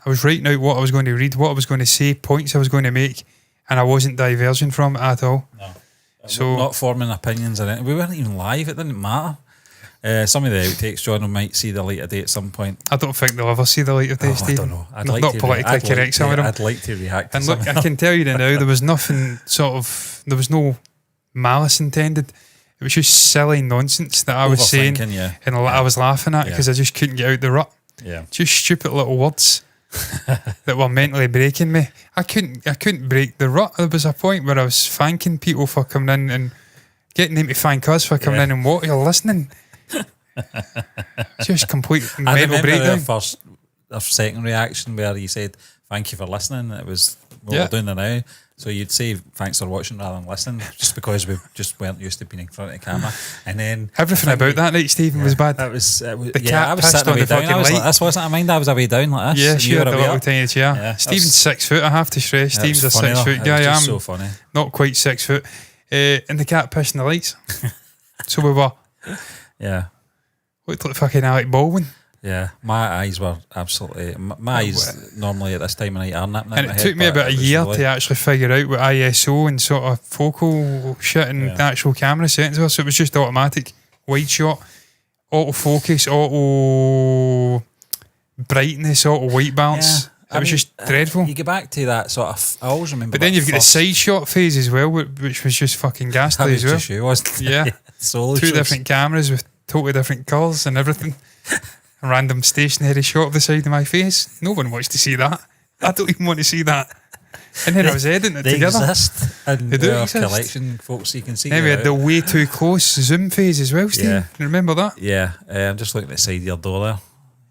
I was writing out what I was going to read, what I was going to say, points I was going to make, and I wasn't diverging from it at all. No. So not forming opinions on it. We weren't even live. It didn't matter. Some of the outtakes, John, might see the light of day at some point. I don't think they'll ever see the light of day, Steve. I don't know. Not politically correct, some of them. I'd like to react. And look, I can tell you now, there was nothing there was no malice intended. It was just silly nonsense that I was saying, and I was laughing at because I just couldn't get out the rut. Yeah, just stupid little words that were mentally breaking me. I couldn't break the rut. There was a point where I was thanking people for coming in and getting them to thank us for coming in and what you're listening. Just complete mental breakdown. Our second reaction where you said thank you for listening. It was what we're doing now. So you'd say thanks for watching rather than listening, just because we just weren't used to being in front of the camera. And then everything about that night, Stephen, was bad. That was the cat I was pissed sitting on away the down. fucking I was light. like, this wasn't a mind. I was away down like this. Yeah, she had a little tiny chair. Yeah, Stephen's 6 foot. I have to stress. Stephen's a 6 foot guy. I'm so funny. Not quite 6 foot. And the cat pissed in the lights. So we were. Yeah. Looked like fucking Alec Baldwin. Yeah, my eyes were absolutely. My eyes normally at this time of night are napping. And it took me about a year to actually figure out what ISO and sort of focal shit and the actual camera settings were. So it was just automatic, wide shot, auto focus, auto brightness, auto white balance. It was just dreadful. You get back to that sort of. I always remember. But then you've got the side shot phase as well, which was just fucking ghastly as well. Just you, wasn't it? Yeah, solo two shows. different cameras with totally different colours and everything. A random stationary shot of the side of my face. No one wants to see that. I don't even want to see that. And then I was editing it together. They exist in they do our exist. collection, folks. You can see. Then we had the way too close zoom phase as well, Steve. Yeah. You remember that? Yeah, I'm just looking at the side of your door there.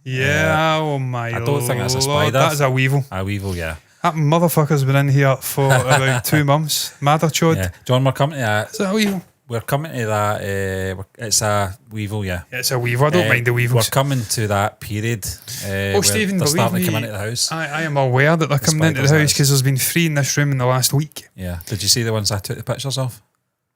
Yeah, oh my I don't think that's a Lord, spider. That is a weevil. A weevil, yeah. That motherfucker's been in here for about 2 months. Mad or chod. Yeah. John, we're coming to that. Is that a weevil? We're coming to that. It's a weevil, yeah. It's a weevil. I don't mind the weevils. We're coming to that period. Where Stephen, they're believe starting me, to come into the house. I am aware that they're coming into the spiders, house because there's been 3 in this room in the last week. Yeah. Did you see the ones I took the pictures of?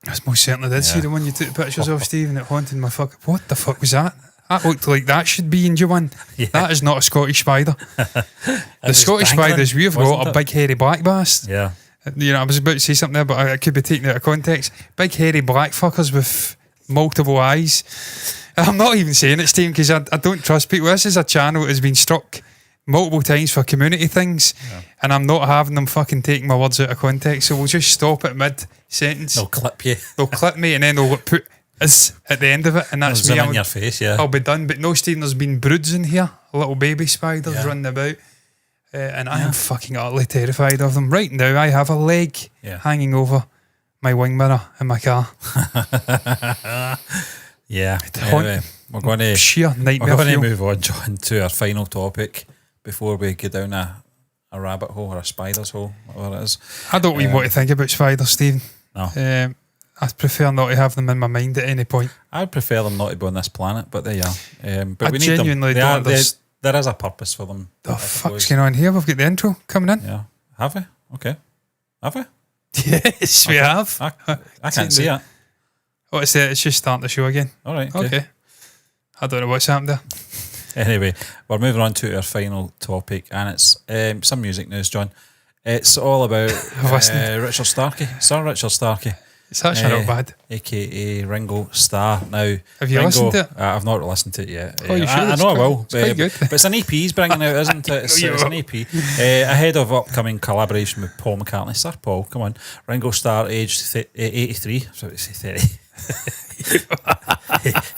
I most certainly did see Yeah. the one you took the pictures of, Stephen. It haunted my fuck. What the fuck was that? That looked like that should be in Jawan. Yeah. That is not a Scottish spider. The Scottish spiders we've got are big hairy black bass. Yeah. You know, I was about to say something there, but I could be taken out of context. Big hairy black fuckers with multiple eyes. I'm not even saying it, Steve, because I don't trust people. This is a channel that has been struck multiple times for community things, and I'm not having them fucking taking my words out of context. So we'll just stop at mid-sentence. They'll clip you. They'll clip me, and then they'll put us at the end of it, and that's They'll me. zoom in your face, yeah. I'll be done. But no, Stephen, there's been broods in here, little baby spiders running about, and I am fucking utterly terrified of them. Right now, I have a leg hanging over my wing mirror in my car. Yeah. Anyway, we're going to sheer nightmare. We're going to feel. move on, John, to our final topic before we go down a rabbit hole or a spider's hole, whatever it is. I don't even want to think about spiders, Stephen. No. I prefer not to have them in my mind at any point. I'd prefer them not to be on this planet, but they are. But I we need them. genuinely They don't. are, there is a purpose for them. The I fuck's suppose. going on here? We've got the intro coming in. Yeah. Have we? Okay. Have we? Yes, we have. I can't see it. Oh, it's just starting the show again. All right. Okay. I don't know what's happened there. Anyway, we're moving on to our final topic, and it's some music news, John. It's all about Richard Starkey, Sir Richard Starkey. It's actually not bad. AKA Ringo Starr. Now, Have you listened to it? I've not listened to it yet. Oh, you should. I know I will. It's quite good. But it's an EP he's bringing out, isn't it? It's an EP. Ahead of upcoming collaboration with Paul McCartney. Sir Paul, come on. Ringo Starr, aged 83. Sorry, 30.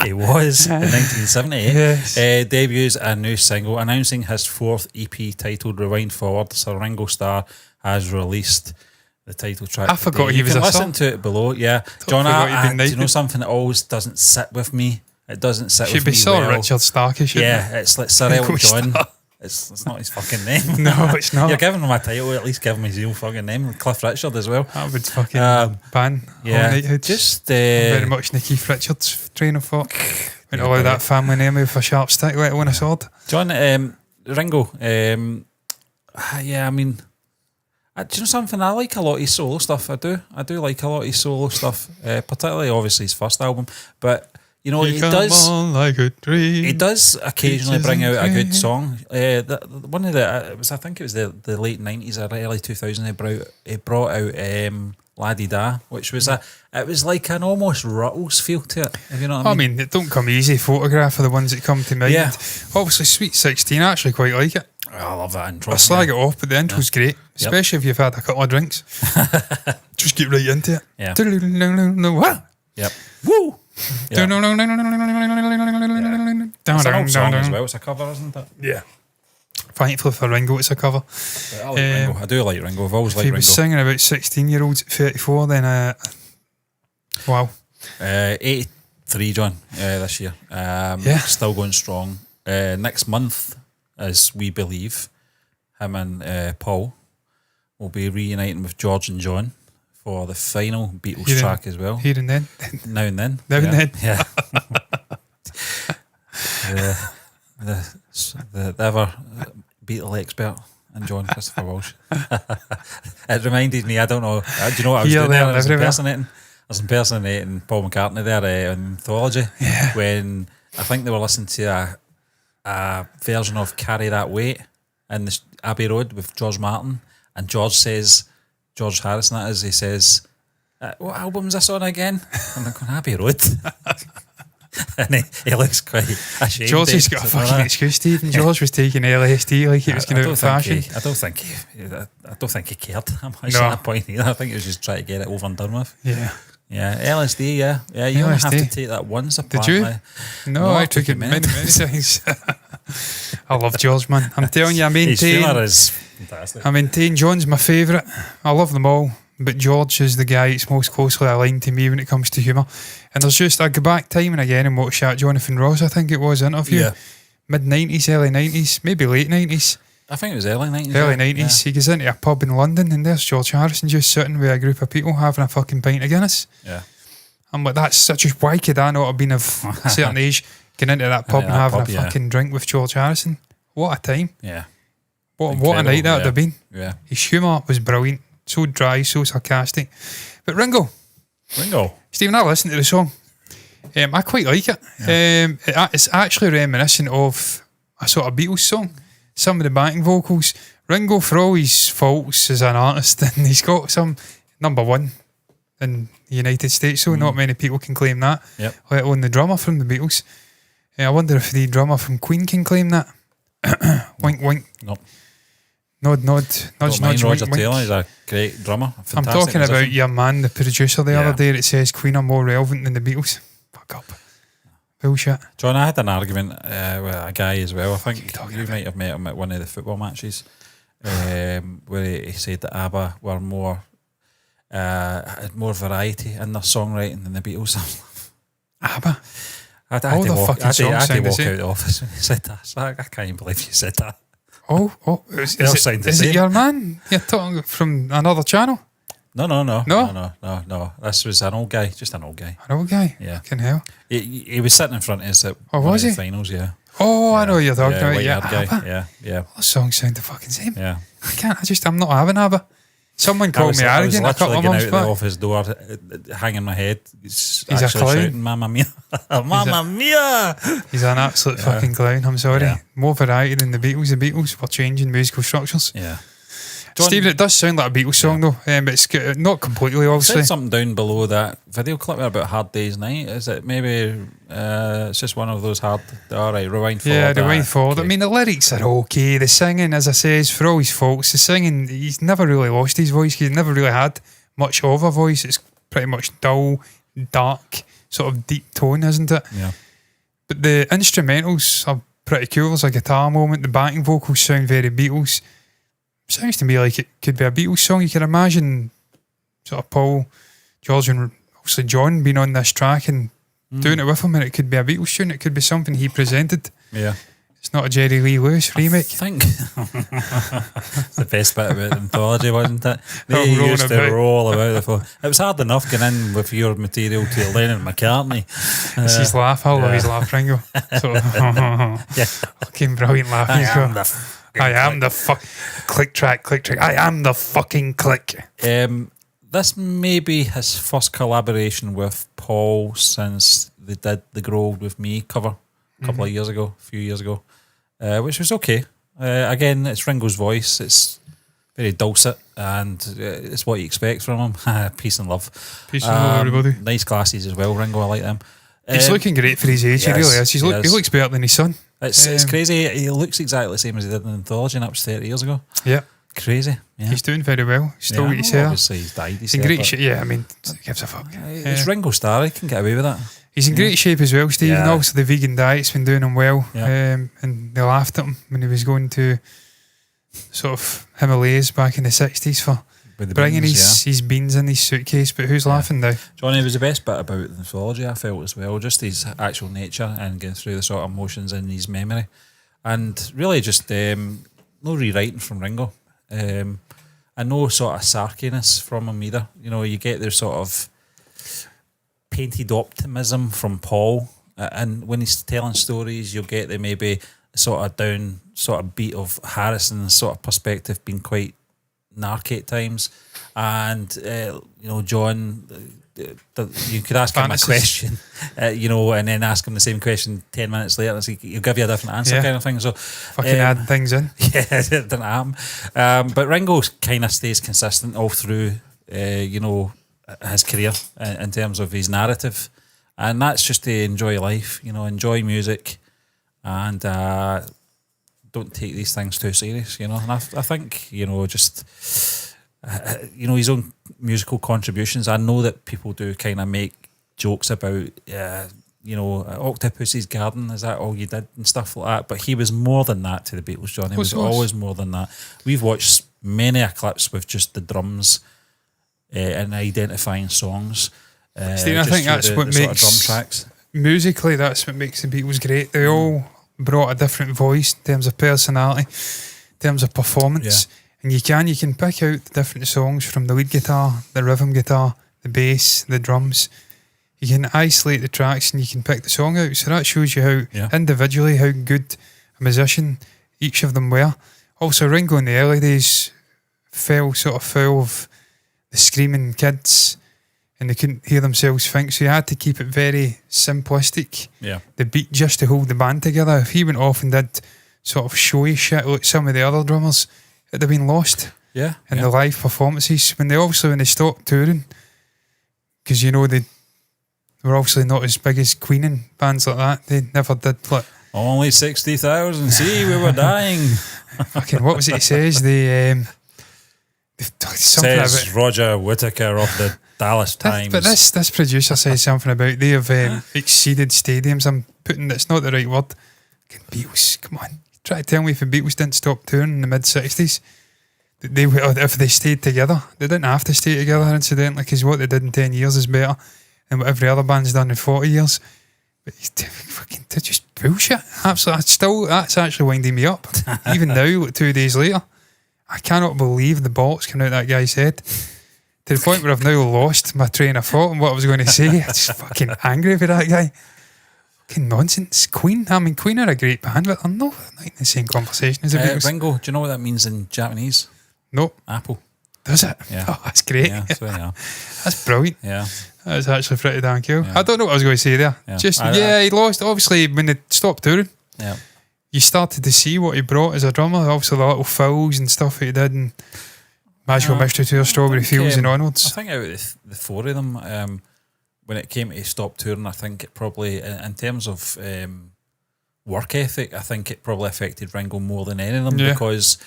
He was in 1978. Yes. Debuts a new single announcing his 4th EP titled Rewind Forward. Sir Ringo Starr has released the title track. I forgot he was you a can listen song. to it below. Yeah, John, forgot he'd been do you know naked. something that always doesn't sit with me? It doesn't sit Should with be me Sir well. Richard Starkey, shouldn't it? Yeah, it's like Sir Ringo Elton John. Starr. It's not his fucking name. No, it's not. You're giving him a title, at least give him his real fucking name. Cliff Richard as well. That would fucking ban Yeah, all nighthoods. just very much in the Keith Richards train of thought. Wouldn't allow that family name with a sharp stick, let alone a sword. John, Ringo. Yeah, I mean, do you know something? I like a lot of his solo stuff. I do like a lot of his solo stuff, particularly obviously his first album. But you know, he does. Like a dream. He does occasionally bring out a good dream. song. One of the I think it was the late 90s or early 2000s. He brought out La Di Da, which was it was like an almost Ruttles feel to it. If you know what I mean. It don't come easy. Photograph are the ones that come to mind. Yeah. Obviously, Sweet 16, I actually quite like it. I love that intro. I slag it off, but the intro's great, especially if you've had a couple of drinks. Just get right into it. Yeah. Yep. Woo. It's It's an old song as well. It's a cover, isn't it? Yeah. Thankfully for Ringo, it's a cover. But I like Ringo. I do like Ringo. I've always If liked he Ringo. was singing about 16-year-olds at 34, then wow. 83, John, this year. Still going strong. Next month, as we believe, him and Paul will be reuniting with George and John for the final Beatles track as well. Here and then. Now and then. Now and then. Yeah. the ever Beatle expert and John Christopher Walsh. It reminded me, I don't know, do you know what I was Here, doing there, there? everywhere. I was impersonating Paul McCartney there on Mythology when I think they were listening to a version of Carry That Weight in the Abbey Road with George Martin, and George Harrison that is, he says, what album's this on again? And I'm going, Abbey Road. And he looks quite ashamed. George has got a fucking excuse, Stephen. George was taking LSD like he was going out of fashion. I don't think he cared. I'm at that point either. I think he was just trying to get it over and done with. Yeah. Yeah, LSD, yeah. You only have to take that once, apparently. Did you? No, I took it many times. I love George, man. I'm telling you, His humour is fantastic. I maintain John's my favourite. I love them all, but George is the guy that's most closely aligned to me when it comes to humour. And there's just, I go back time and again and watch that Jonathan Ross, I think it was, interview. Yeah. mid-90s, early 90s, maybe late 90s. I think it was early 90s. Early 90s. He goes into a pub in London and there's George Harrison just sitting with a group of people having a fucking pint of Guinness. Yeah. I'm like, that's such a... Why could I not have been of a certain age getting into that pub and having a fucking drink with George Harrison? What a time. Yeah. What a night that would have been. Yeah. His humour was brilliant. So dry, so sarcastic. But Ringo. Stephen, I listened to the song. I quite like it. Yeah. It's actually reminiscent of a sort of Beatles song. Some of the backing vocals. Ringo, for all his faults as an artist, and he's got some number one in the United States, so not many people can claim that, let alone the drummer from the Beatles. I wonder if the drummer from Queen can claim that. Wink, wink. Nope. Nod, nudge, Roger wink, Taylor wink. is a great drummer. I'm talking about your man, the producer, the other day that says Queen are more relevant than the Beatles. Fuck up. Bullshit. John, I had an argument with a guy as well. I think you might have met him at one of the football matches, where he said that ABBA were more had more variety in their songwriting than the Beatles. ABBA? I had to walk out the office when he said that. So I can't even believe you said that. Is it your man? You're talking from another channel? No. This was an old guy, just an old guy. An old guy? Yeah. Fucking hell. He was sitting in front of us at one of the he? finals, yeah. Oh, I know what you're talking about. Yeah, guy. Yeah. All songs sound the fucking same. Yeah. I'm not having ABBA. Someone called me arrogant a couple of months back. I was literally getting out the office door, hanging my head. He's a clown. Shouting, Mamma Mia. Mamma Mia! He's an absolute fucking clown, I'm sorry. Yeah. More variety than the Beatles. The Beatles were changing musical structures. Yeah. Stephen, it does sound like a Beatles song though, but it's not completely, obviously. Said something down below that video clip about Hard Day's Night. Is it maybe it's just one of those hard... Alright, rewind forward. Yeah, rewind forward. Okay. I mean, the lyrics are okay. The singing, as I says, for all his faults, the singing, he's never really lost his voice. He's never really had much of a voice. It's pretty much dull, dark, sort of deep tone, isn't it? Yeah. But the instrumentals are pretty cool. There's a guitar moment. The backing vocals sound very Beatles. Sounds to me like it could be a Beatles song. You can imagine sort of Paul, George and obviously John being on this track and doing it with him, and it could be a Beatles tune. It could be something he presented. Yeah. It's not a Jerry Lee Lewis remake. I think the best bit about anthology, wasn't it? They used to roll about the phone. It was hard enough getting in with your material to Lennon McCartney. It's his laugh. I love his laugh, Ringo. Fucking brilliant laugh. I am the click track. I am the fucking click. This may be his first collaboration with Paul since they did the Grow Old With Me cover a couple of years ago, a few years ago, which was okay. Again, it's Ringo's voice. It's very dulcet and it's what you expect from him. Peace and love. Peace and love, everybody. Nice glasses as well, Ringo. I like them. He's looking great for his age. He really is. He looks better than his son. It's crazy. He looks exactly the same as he did in Anthology, and that was 30 years ago. Yeah. Crazy. Yeah. He's doing very well. Still got his hair. Obviously, he's died. He's in great shape. Yeah, I mean, who gives a fuck? It's Ringo Starr. He can get away with that. He's in great shape as well, Stephen. Yeah. Also, the vegan diet's been doing him well. Yeah. And they laughed at him when he was going to sort of Himalayas back in the 60s for bringing his beans in his suitcase. But who's laughing now? Johnny, was the best bit about the anthology, I felt, as well. Just his actual nature and going through the sort of emotions in his memory. And really just no rewriting from Ringo. And no sort of sarkiness from him either. You know, you get their sort of painted optimism from Paul. And when he's telling stories, you'll get the maybe sort of down sort of beat of Harrison's sort of perspective being quite narky at times. And, John... you could ask him a question, and then ask him the same question 10 minutes later, and he'll give you a different answer, kind of thing. So, fucking adding things in. Yeah, it didn't happen. But Ringo kind of stays consistent all through, his career in terms of his narrative, and that's just to enjoy life, enjoy music, and don't take these things too serious, And I think, his own musical contributions. I know that people do kind of make jokes about, Octopus's Garden, is that all you did and stuff like that? But he was more than that to the Beatles, John. He was always more than that. We've watched many a clips with just the drums and identifying songs. Steve, I think that's what makes sort of drum tracks. Musically, that's what makes the Beatles great. They all brought a different voice in terms of personality, in terms of performance. And you can pick out the different songs from the lead guitar, the rhythm guitar, the bass, the drums. You can isolate the tracks and you can pick the song out. So that shows you how individually how good a musician each of them were. Also, Ringo in the early days fell sort of full of the screaming kids and they couldn't hear themselves think, so you had to keep it very simplistic. Yeah. The beat just to hold the band together. If he went off and did sort of showy shit like some of the other drummers, it'd have been lost. Yeah. In the live performances. When they stopped touring, because you know they were obviously not as big as Queen and bands like that. They never did like only 60,000. See, we were dying. Fucking what was it he says? Something says about Roger Whittaker of the Dallas Times. But this producer says something about they have exceeded stadiums. It's not the right word. Fucking Beatles, come on. Try to tell me if the Beatles didn't stop touring in the mid-60s, if they stayed together. They didn't have to stay together, incidentally, because what they did in 10 years is better than what every other band's done in 40 years. But they're just bullshit. Absolutely. That's actually winding me up. Even now, like 2 days later, I cannot believe the bollocks coming out that guy's head. To the point where I've now lost my train of thought and what I was going to say. I'm just fucking angry with that guy. Fucking nonsense. Queen are a great band, but they're not in the same conversation as the Beatles. Ringo, do you know what that means in Japanese? No. Apple. Does it? Yeah. Oh, that's great. Yeah, that's right, yeah. That's brilliant. Yeah. That's actually pretty damn cool. Yeah. I don't know what I was going to say there. Yeah. He lost. Obviously, when they stopped touring, you started to see what he brought as a drummer. Obviously, the little fills and stuff that he did, and Magical Mystery Tour, Strawberry Fields, and onwards. I think out of the four of them, when it came to stop touring, I think it probably, in terms of work ethic, I think it probably affected Ringo more than any of them because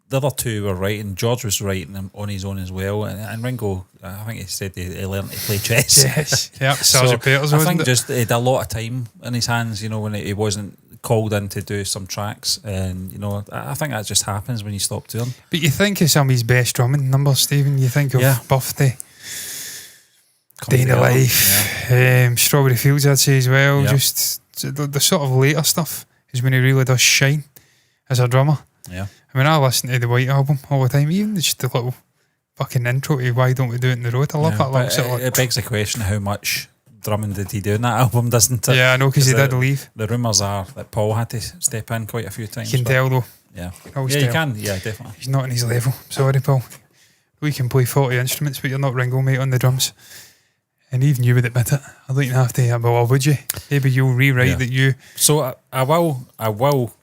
the other two were writing. George was writing them on his own as well, and Ringo, I think he said he learned to play chess. Yes, yeah. Sgt. Peters, I think just he had a lot of time in his hands, when he wasn't called in to do some tracks, and I think that just happens when you stop touring. But you think of some of his best drumming numbers, Stephen. You think of Birthday, Day in the Life, Strawberry Fields, I'd say as well. Just the sort of later stuff is when he really does shine as a drummer. Yeah. I mean, I listen to the White Album all the time, even just the little fucking intro to Why Don't We Do It in the Road. I love that little sort of it begs the question, how much drumming did he do in that album, doesn't it? Yeah, I know, because he did leave. The rumours are that Paul had to step in quite a few times. You can tell though. Yeah. You can. Yeah, definitely. He's not on his level. Sorry, Paul. We can play 40 instruments, but you're not Ringo, mate, on the drums. And even you would admit it. I don't even have to, well, would you? Maybe you'll rewrite that you... So I will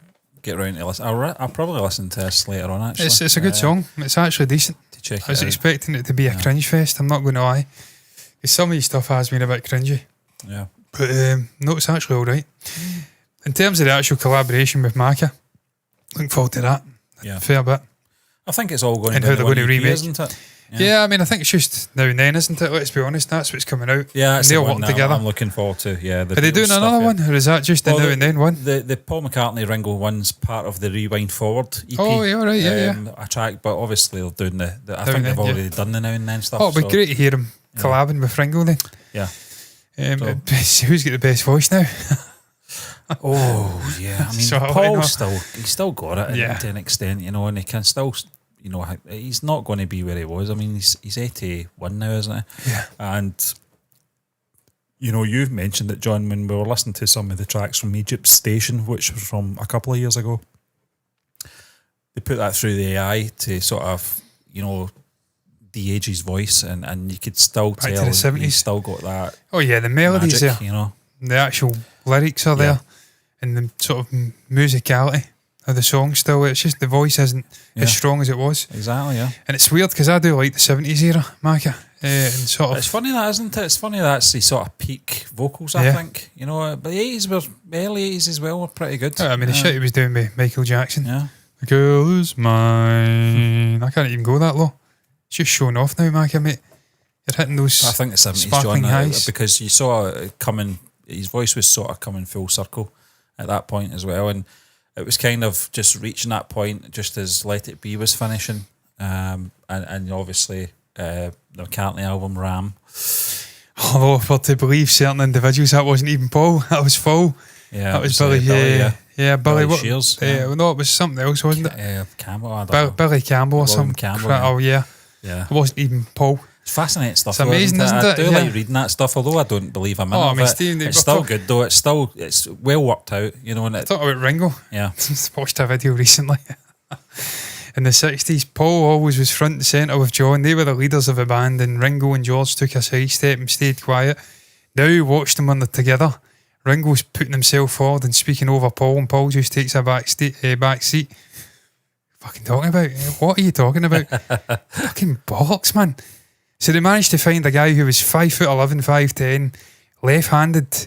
get round to listen. I'll probably listen to this later on, actually. It's a good song. It's actually decent. To check I was expecting it to be a cringe fest, I'm not going to lie. Because some of his stuff has been a bit cringy. Yeah. But no, it's actually alright. In terms of the actual collaboration with Macca, looking forward to that. Yeah. Fair bit. I think it's all going and to how they're going to remake, isn't it? Yeah, I mean, I think it's just now and then, isn't it? Let's be honest, that's what's coming out. Yeah, and they'll work together. I'm looking forward to. Yeah, are they doing another one, or is that just the now and then one? The Paul McCartney Ringo one's part of the Rewind Forward EP. Oh, yeah, right, yeah. A track, but obviously they're doing the I think they've already done the now and then stuff. Oh, it'd be great to hear him collabing with Ringo then. Yeah. Who's got the best voice now? Oh yeah, I mean, Paul's he's still got it to an extent, and he can still. He's not going to be where he was. I mean, he's 81 now, isn't he? Yeah. And, you've mentioned it, John, when we were listening to some of the tracks from Egypt Station, which was from a couple of years ago. They put that through the AI to sort of, de-age his voice, and you could still Back tell to the 70s. he's still got that. Oh, yeah, the melodies magic, there. The actual lyrics are there, and the sort of musicality of the song still. It's just the voice isn't as strong as it was. Exactly, yeah. And it's weird because I do like the 70s era, Macca. And sort of, it's funny that, isn't it? It's funny that's the sort of peak vocals, I think. But the 80s early 80s as well were pretty good. I mean, the shit he was doing with Michael Jackson. Yeah. The girl is mine. I can't even go that low. It's just showing off now, Macca, mate. You're hitting those I think the 70s, sparkling John, highs. because you saw it coming, his voice was sort of coming full circle at that point as well. And it was kind of just reaching that point just as Let It Be was finishing. And obviously the McCartney album Ram. Although for to believe certain individuals, that wasn't even Paul, that was Phil. Yeah, that was Billy. Yeah, Billy Shears. well, no, it was something else, wasn't it? Campbell, I don't know. Billy Campbell or William something. Campbell, Oh, yeah. Yeah. It wasn't even Paul. It's fascinating stuff. It's amazing, isn't it? I do Yeah. like reading that stuff, although I don't believe I'm in Oh, I it. mean, But Stephen, it's we're still talk- good though. It's well worked out, you know. And I thought about Ringo. yeah, Just watched a video recently. In the 60s, Paul always was front and centre with John. They were the leaders of the band, and Ringo and George took a sidestep and stayed quiet. Now you watch them when they're together. Ringo's putting himself forward and speaking over Paul, and Paul just takes a back seat. Fucking talking about? What are you talking about? Fucking bollocks, man. So they managed to find a guy who was 5'11", 5'10", left-handed,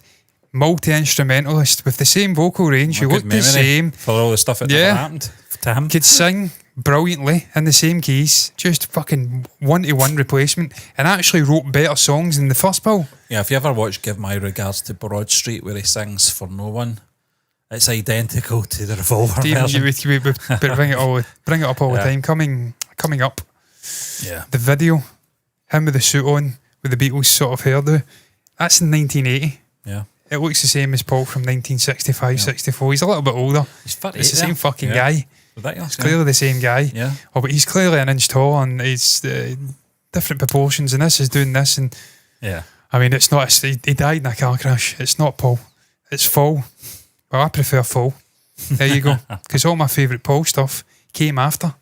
multi-instrumentalist with the same vocal range. He a good looked the memory same. for all the stuff that Yeah. never happened to him. Could sing brilliantly in the same keys. Just fucking one-to-one replacement. And actually wrote better songs than the first Paul. Yeah, if you ever watch Give My Regards to Broad Street, where he sings For No One, it's identical to the Revolver Stephen, version. you would bring it up all the Yeah. time. Coming up. Yeah. The video, him with the suit on, with the Beatles sort of hairdo, that's in 1980. Yeah. It looks the same as Paul from 1965, 64. He's a little bit older. He's 38 It's the same there. fucking Yeah. guy. Ridiculous. It's clearly the same guy. Yeah. Oh, but he's clearly an inch tall and he's different proportions, and this is doing this. And Yeah. I mean, it's not. He died in a car crash. It's not Paul. It's Paul. Well, I prefer Paul. There you go. Because all my favourite Paul stuff came after.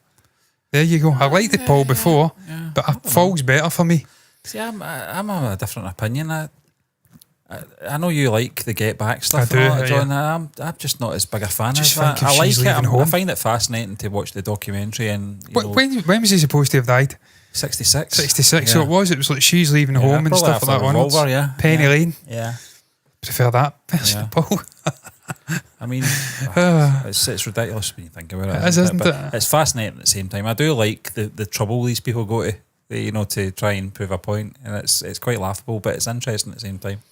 There you go. I liked the Paul before, but Paul's better for me. See, I'm of a different opinion. I know you like the Get Back stuff, I do, and all that, yeah. John. I'm just not as big a fan Just of that. think if I like she's it. leaving I home. find it fascinating to watch the documentary. And you know, When was he supposed to have died? 66. 66. So it was. It was like She's Leaving Home and probably stuff like that. after Onwards. Revolver, yeah. Penny Yeah. Lane. Yeah. Prefer that. Best Yeah. Paul. I mean, it's ridiculous when you think about it. It is, isn't But it? it's fascinating at the same time. I do like the trouble these people go to, you know, to try and prove a point, and it's quite laughable, but it's interesting at the same time.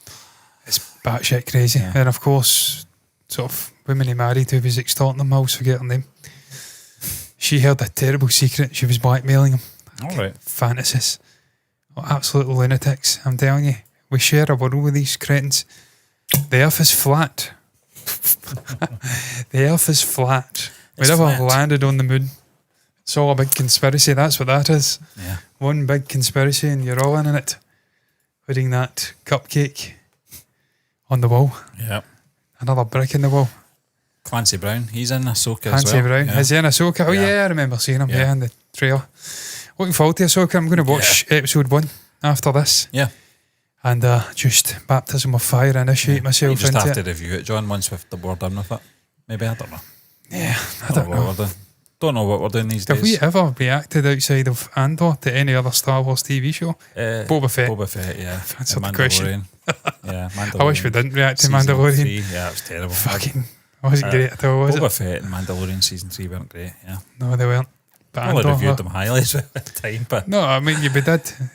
It's batshit crazy. Yeah. And of course, sort of women he married who was extorting them, I always forget her name. She held a terrible secret. She was blackmailing him. All right. Fantasies. Oh, absolute lunatics, I'm telling you. We share a world with these cretins. The earth is flat. The earth is flat. We It's never flat. landed on the moon. It's all a big conspiracy. That's what that is. Yeah. One big conspiracy and you're all in it. Putting that cupcake on the wall. Yeah. Another brick in the wall. Clancy Brown, he's in Ahsoka as Clancy well. Brown. Yeah. Is he in Ahsoka? Oh Yeah. yeah, I remember seeing him. Yeah. Yeah, in the trailer. Looking forward to Ahsoka. I'm going to watch episode 1 after this. Yeah. And just baptism of fire, initiate You myself just into have it. to review it, John, once we're done with it. Maybe, I don't know. Yeah, I don't what know. we're doing. Don't know what we're doing these Have days. we ever reacted outside of Andor to any other Star Wars TV show? Boba Fett. Boba Fett, yeah. Answer And the question. Yeah, Mandalorian. I wish we didn't react to Season Mandalorian. 3, yeah, it was terrible. Fucking wasn't great at all, was Boba it? Fett and Mandalorian season 3 weren't great, yeah. No, they weren't. But I only Andor, reviewed them highly at the time, but No, I mean, we did.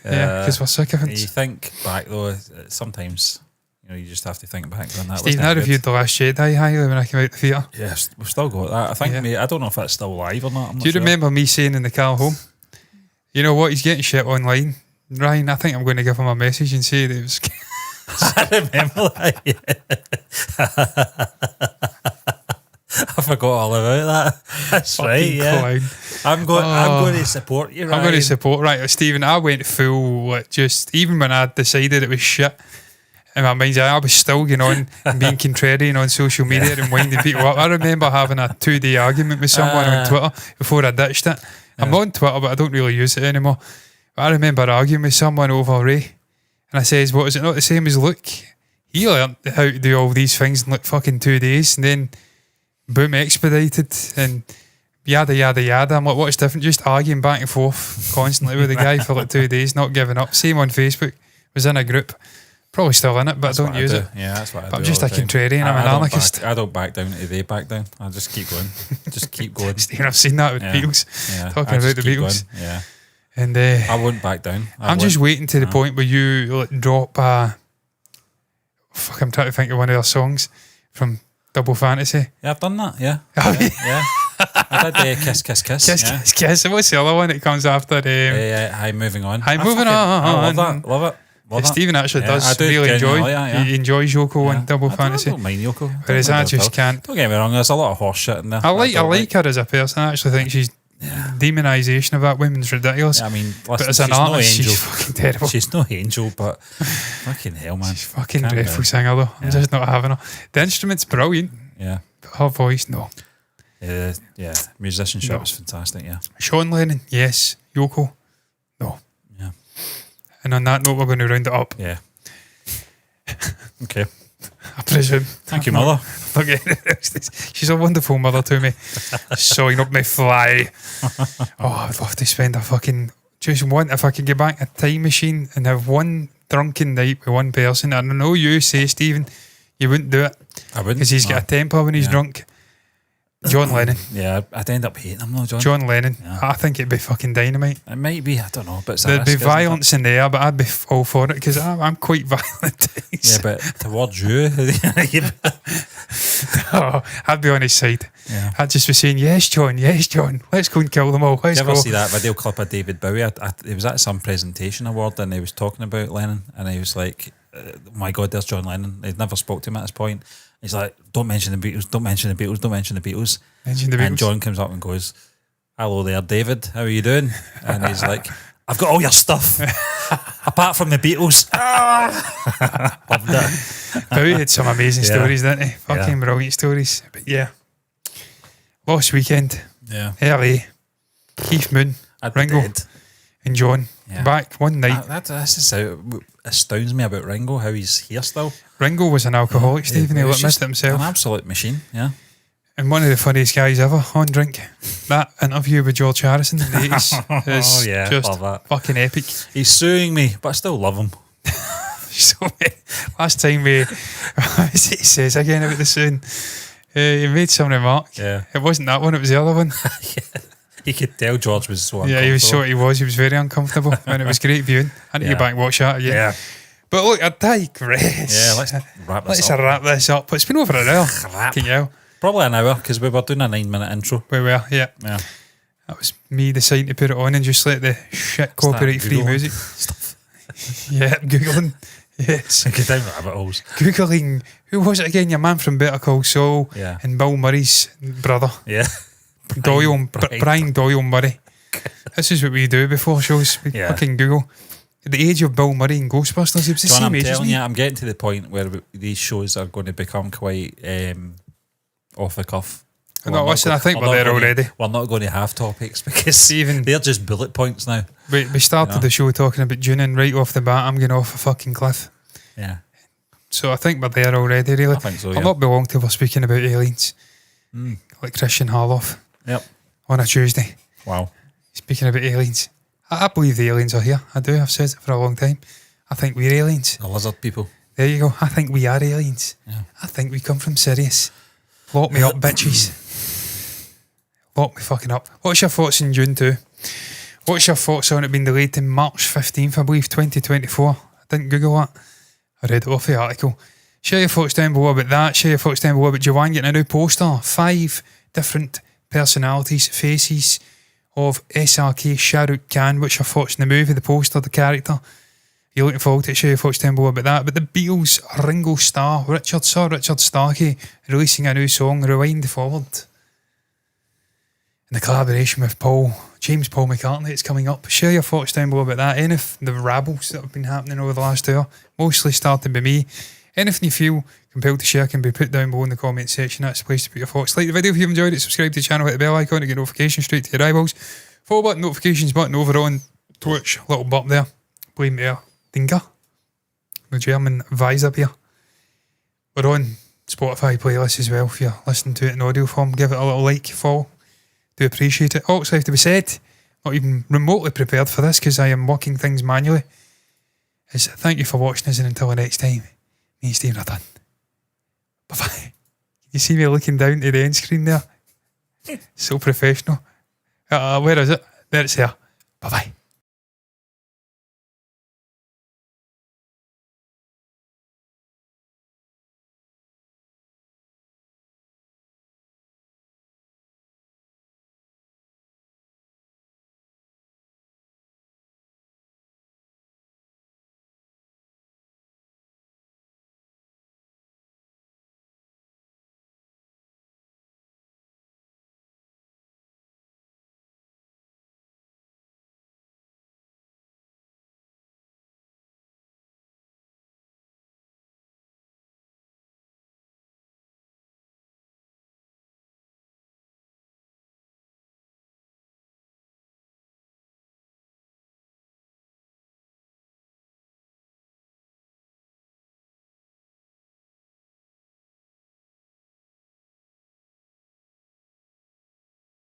Yeah, because we're sick of you it. think back though, sometimes, you know, you just have to think back on that. Stephen, I reviewed The Last Jedi highly when I came out the theatre. Yes, we've still got that. I think, Yeah. I don't know if that's still live or not. I'm not Do you sure. remember me saying in the car home, you know what, he's getting shit online. Ryan, I think I'm going to give him a message and say that it was... I remember that. Yeah. I forgot all about that. That's right. fucking Yeah, clown. I'm going to support you. I'm going to Ryan. support, right, Stephen, I went full, like, just, even when I decided it was shit, in my mind's eye, I was still going on and being contrarian on social media and winding people up. I remember having a 2-day argument with someone on Twitter before I ditched it. I'm on Twitter, but I don't really use it anymore. But I remember arguing with someone over Ray, and I says, what, is it not the same as Luke? He learned how to do all these things in like fucking 2 days, and then boom, expedited, and yada yada yada. I'm like, what's different? Just arguing back and forth constantly with the guy for like 2 days, not giving up. Same on Facebook. Was in a group, probably still in it, but That's I don't what use do. it. Yeah, that's what I But do. I'm just all a the time. contrarian. I'm an don't anarchist. I don't back down to they back down. I just keep going. Just keep going. Stephen, I've seen that with Yeah. Beatles, Yeah, talking I about just the keep Beatles, going. Yeah, and I won't back down. I'm just waiting to the point where you like, drop a. Fuck, I'm trying to think of one of their songs from Double Fantasy. Yeah, I've done that. Yeah, Have you? yeah. I did Kiss, Kiss, Kiss. Kiss, yeah. kiss, kiss. What's the other one that comes after? Hi, moving on. Hi, I moving I love on. that. Love it. Love it. Stephen actually Yeah, I does do really enjoy. genuinely, yeah. He enjoys Yoko Yeah. and Double I Fantasy. don't mind Yoko. Whereas I just can't. Don't get me wrong, there's a lot of horse shit in there. I like don't her as a person. I actually think she's demonisation of that woman's ridiculous. I mean, But listen, as an she's no artist, angel. she's fucking terrible. She's no angel, but fucking hell, man. She's fucking Calm dreadful down. singer though. I'm Yeah. just not having her. The instrument's brilliant, Yeah. but her voice, no. Yeah. Musicianship No. is fantastic, yeah. Sean Lennon, yes. Yoko, no. Yeah. And on that note, we're going to round it up. Yeah. Okay. I presume. Thank you, mother. Okay. She's a wonderful mother to me. Sewing up my fly. Oh, I'd love to spend if I could get back a time machine and have one drunken night with one person. And I know you say, Stephen, you wouldn't do it I wouldn't. because he's got a temper when he's Yeah. drunk. John Lennon. Yeah, I'd end up hating him though, John. John Lennon. Yeah. I think it'd be fucking dynamite. It might be, I don't know, but it's a There'd be risk, isn't it? violence in the air, but I'd be all for it because I'm quite violent. Yeah, but towards you. Oh, I'd be on his side. Yeah. I'd just be saying, yes, John, let's go and kill them all. Let's Did you ever go. see that video clip of David Bowie? He was at some presentation award and he was talking about Lennon and he was like, oh my God, there's John Lennon. He'd never spoke to him at this point. He's like, don't mention the Beatles, don't mention the Beatles, don't mention the Beatles. Mention the And Beatles. John comes up and goes, hello there, David, how are you doing? And he's like, I've got all your stuff, apart from the Beatles. Loved it. Bowie had some amazing Yeah. stories, didn't he? Fucking Yeah. brilliant stories. But yeah. Lost Weekend, Yeah. LA, Keith Moon, I'd be Ringo, dead. and John. Yeah. Back one night. This is how astounds me about Ringo, how he's here still. Ringo was an alcoholic, Stephen. He was admits just it himself. An absolute machine, yeah. And one of the funniest guys ever on drink. That interview with George Harrison in the 80s is Oh, yeah, just love that. fucking epic. He's suing me, but I still love him. So, last time he says again about the soon, he made some remark. Yeah. It wasn't that one, it was the other one. You could tell George was so Yeah, he was uncomfortable. so he was very uncomfortable and it was great viewing. I need to Yeah. get back and watch that again. Yeah. But look, I digress. Yeah, let's wrap this Let's up. wrap this up. It's been over an hour. Crap. Can you? Probably an hour, because we were doing a 9-minute intro. We were, yeah. Yeah. That was me deciding to put it on and just let the shit copyright free Googling music. stuff. Yeah, Googling. Yes. Get down rabbit holes. Googling, who was it again? Your man from Better Call Saul Yeah. and Bill Murray's brother. Yeah. Brian Doyle Murray. This is what we do before shows. We Yeah. fucking Google. At the age of Bill Murray and Ghostbusters, he was the John, same I'm age as telling me. you, I'm getting to the point where these shows are going to become quite off the cuff. No, listen, I think we're not there going to- already. We're not going to have topics because Stephen. they're just bullet points now. We started You know. the show talking about Dune and right off the bat I'm going off a fucking cliff. Yeah. So I think we're there already, really. I think so, I'll yeah. not be long till we're speaking about aliens. Like Christian Harloff Yep. on a Tuesday. Wow. Speaking about aliens. I believe the aliens are here. I do. I've said it for a long time. I think we're aliens. The lizard people. There you go. I think we are aliens. Yeah. I think we come from Sirius. Lock me up, bitches. Lock me fucking up. What's your thoughts on Dune 2? What's your thoughts on it being delayed to March 15th, I believe, 2024? I didn't Google that. I read it off the article. Share your thoughts down below about that. Share your thoughts down below about Jawan getting a new poster. 5 different personalities, faces of SRK Shah Rukh Khan. What's your thoughts on the movie, the poster, the character? You're looking forward to it. Share your thoughts down below about that. But the Beatles, Ringo Starr, Richard Starkey releasing a new song, Rewind Forward. And the collaboration with James Paul McCartney, it's coming up. Share your thoughts down below about that. Anything, the rabbles that have been happening over the last hour, mostly started by me. Anything you feel compelled to share can be put down below in the comment section. That's the place to put your thoughts. Like the video if you've enjoyed it, subscribe to the channel, hit the bell icon to get notifications straight to your eyeballs. Follow button, notifications button over on Twitch, little button there. Blame there. Dinger. The German visor beer. We're on Spotify playlist as well. If you're listening to it in audio form, give it a little like, follow. Do appreciate it. Also, have to be said, not even remotely prepared for this because I am working things manually, is thank you for watching us and until the next time, me and Stephen are done. Bye-bye. You see me looking down to the end screen there? So professional. Where is it? There it's there. Bye-bye.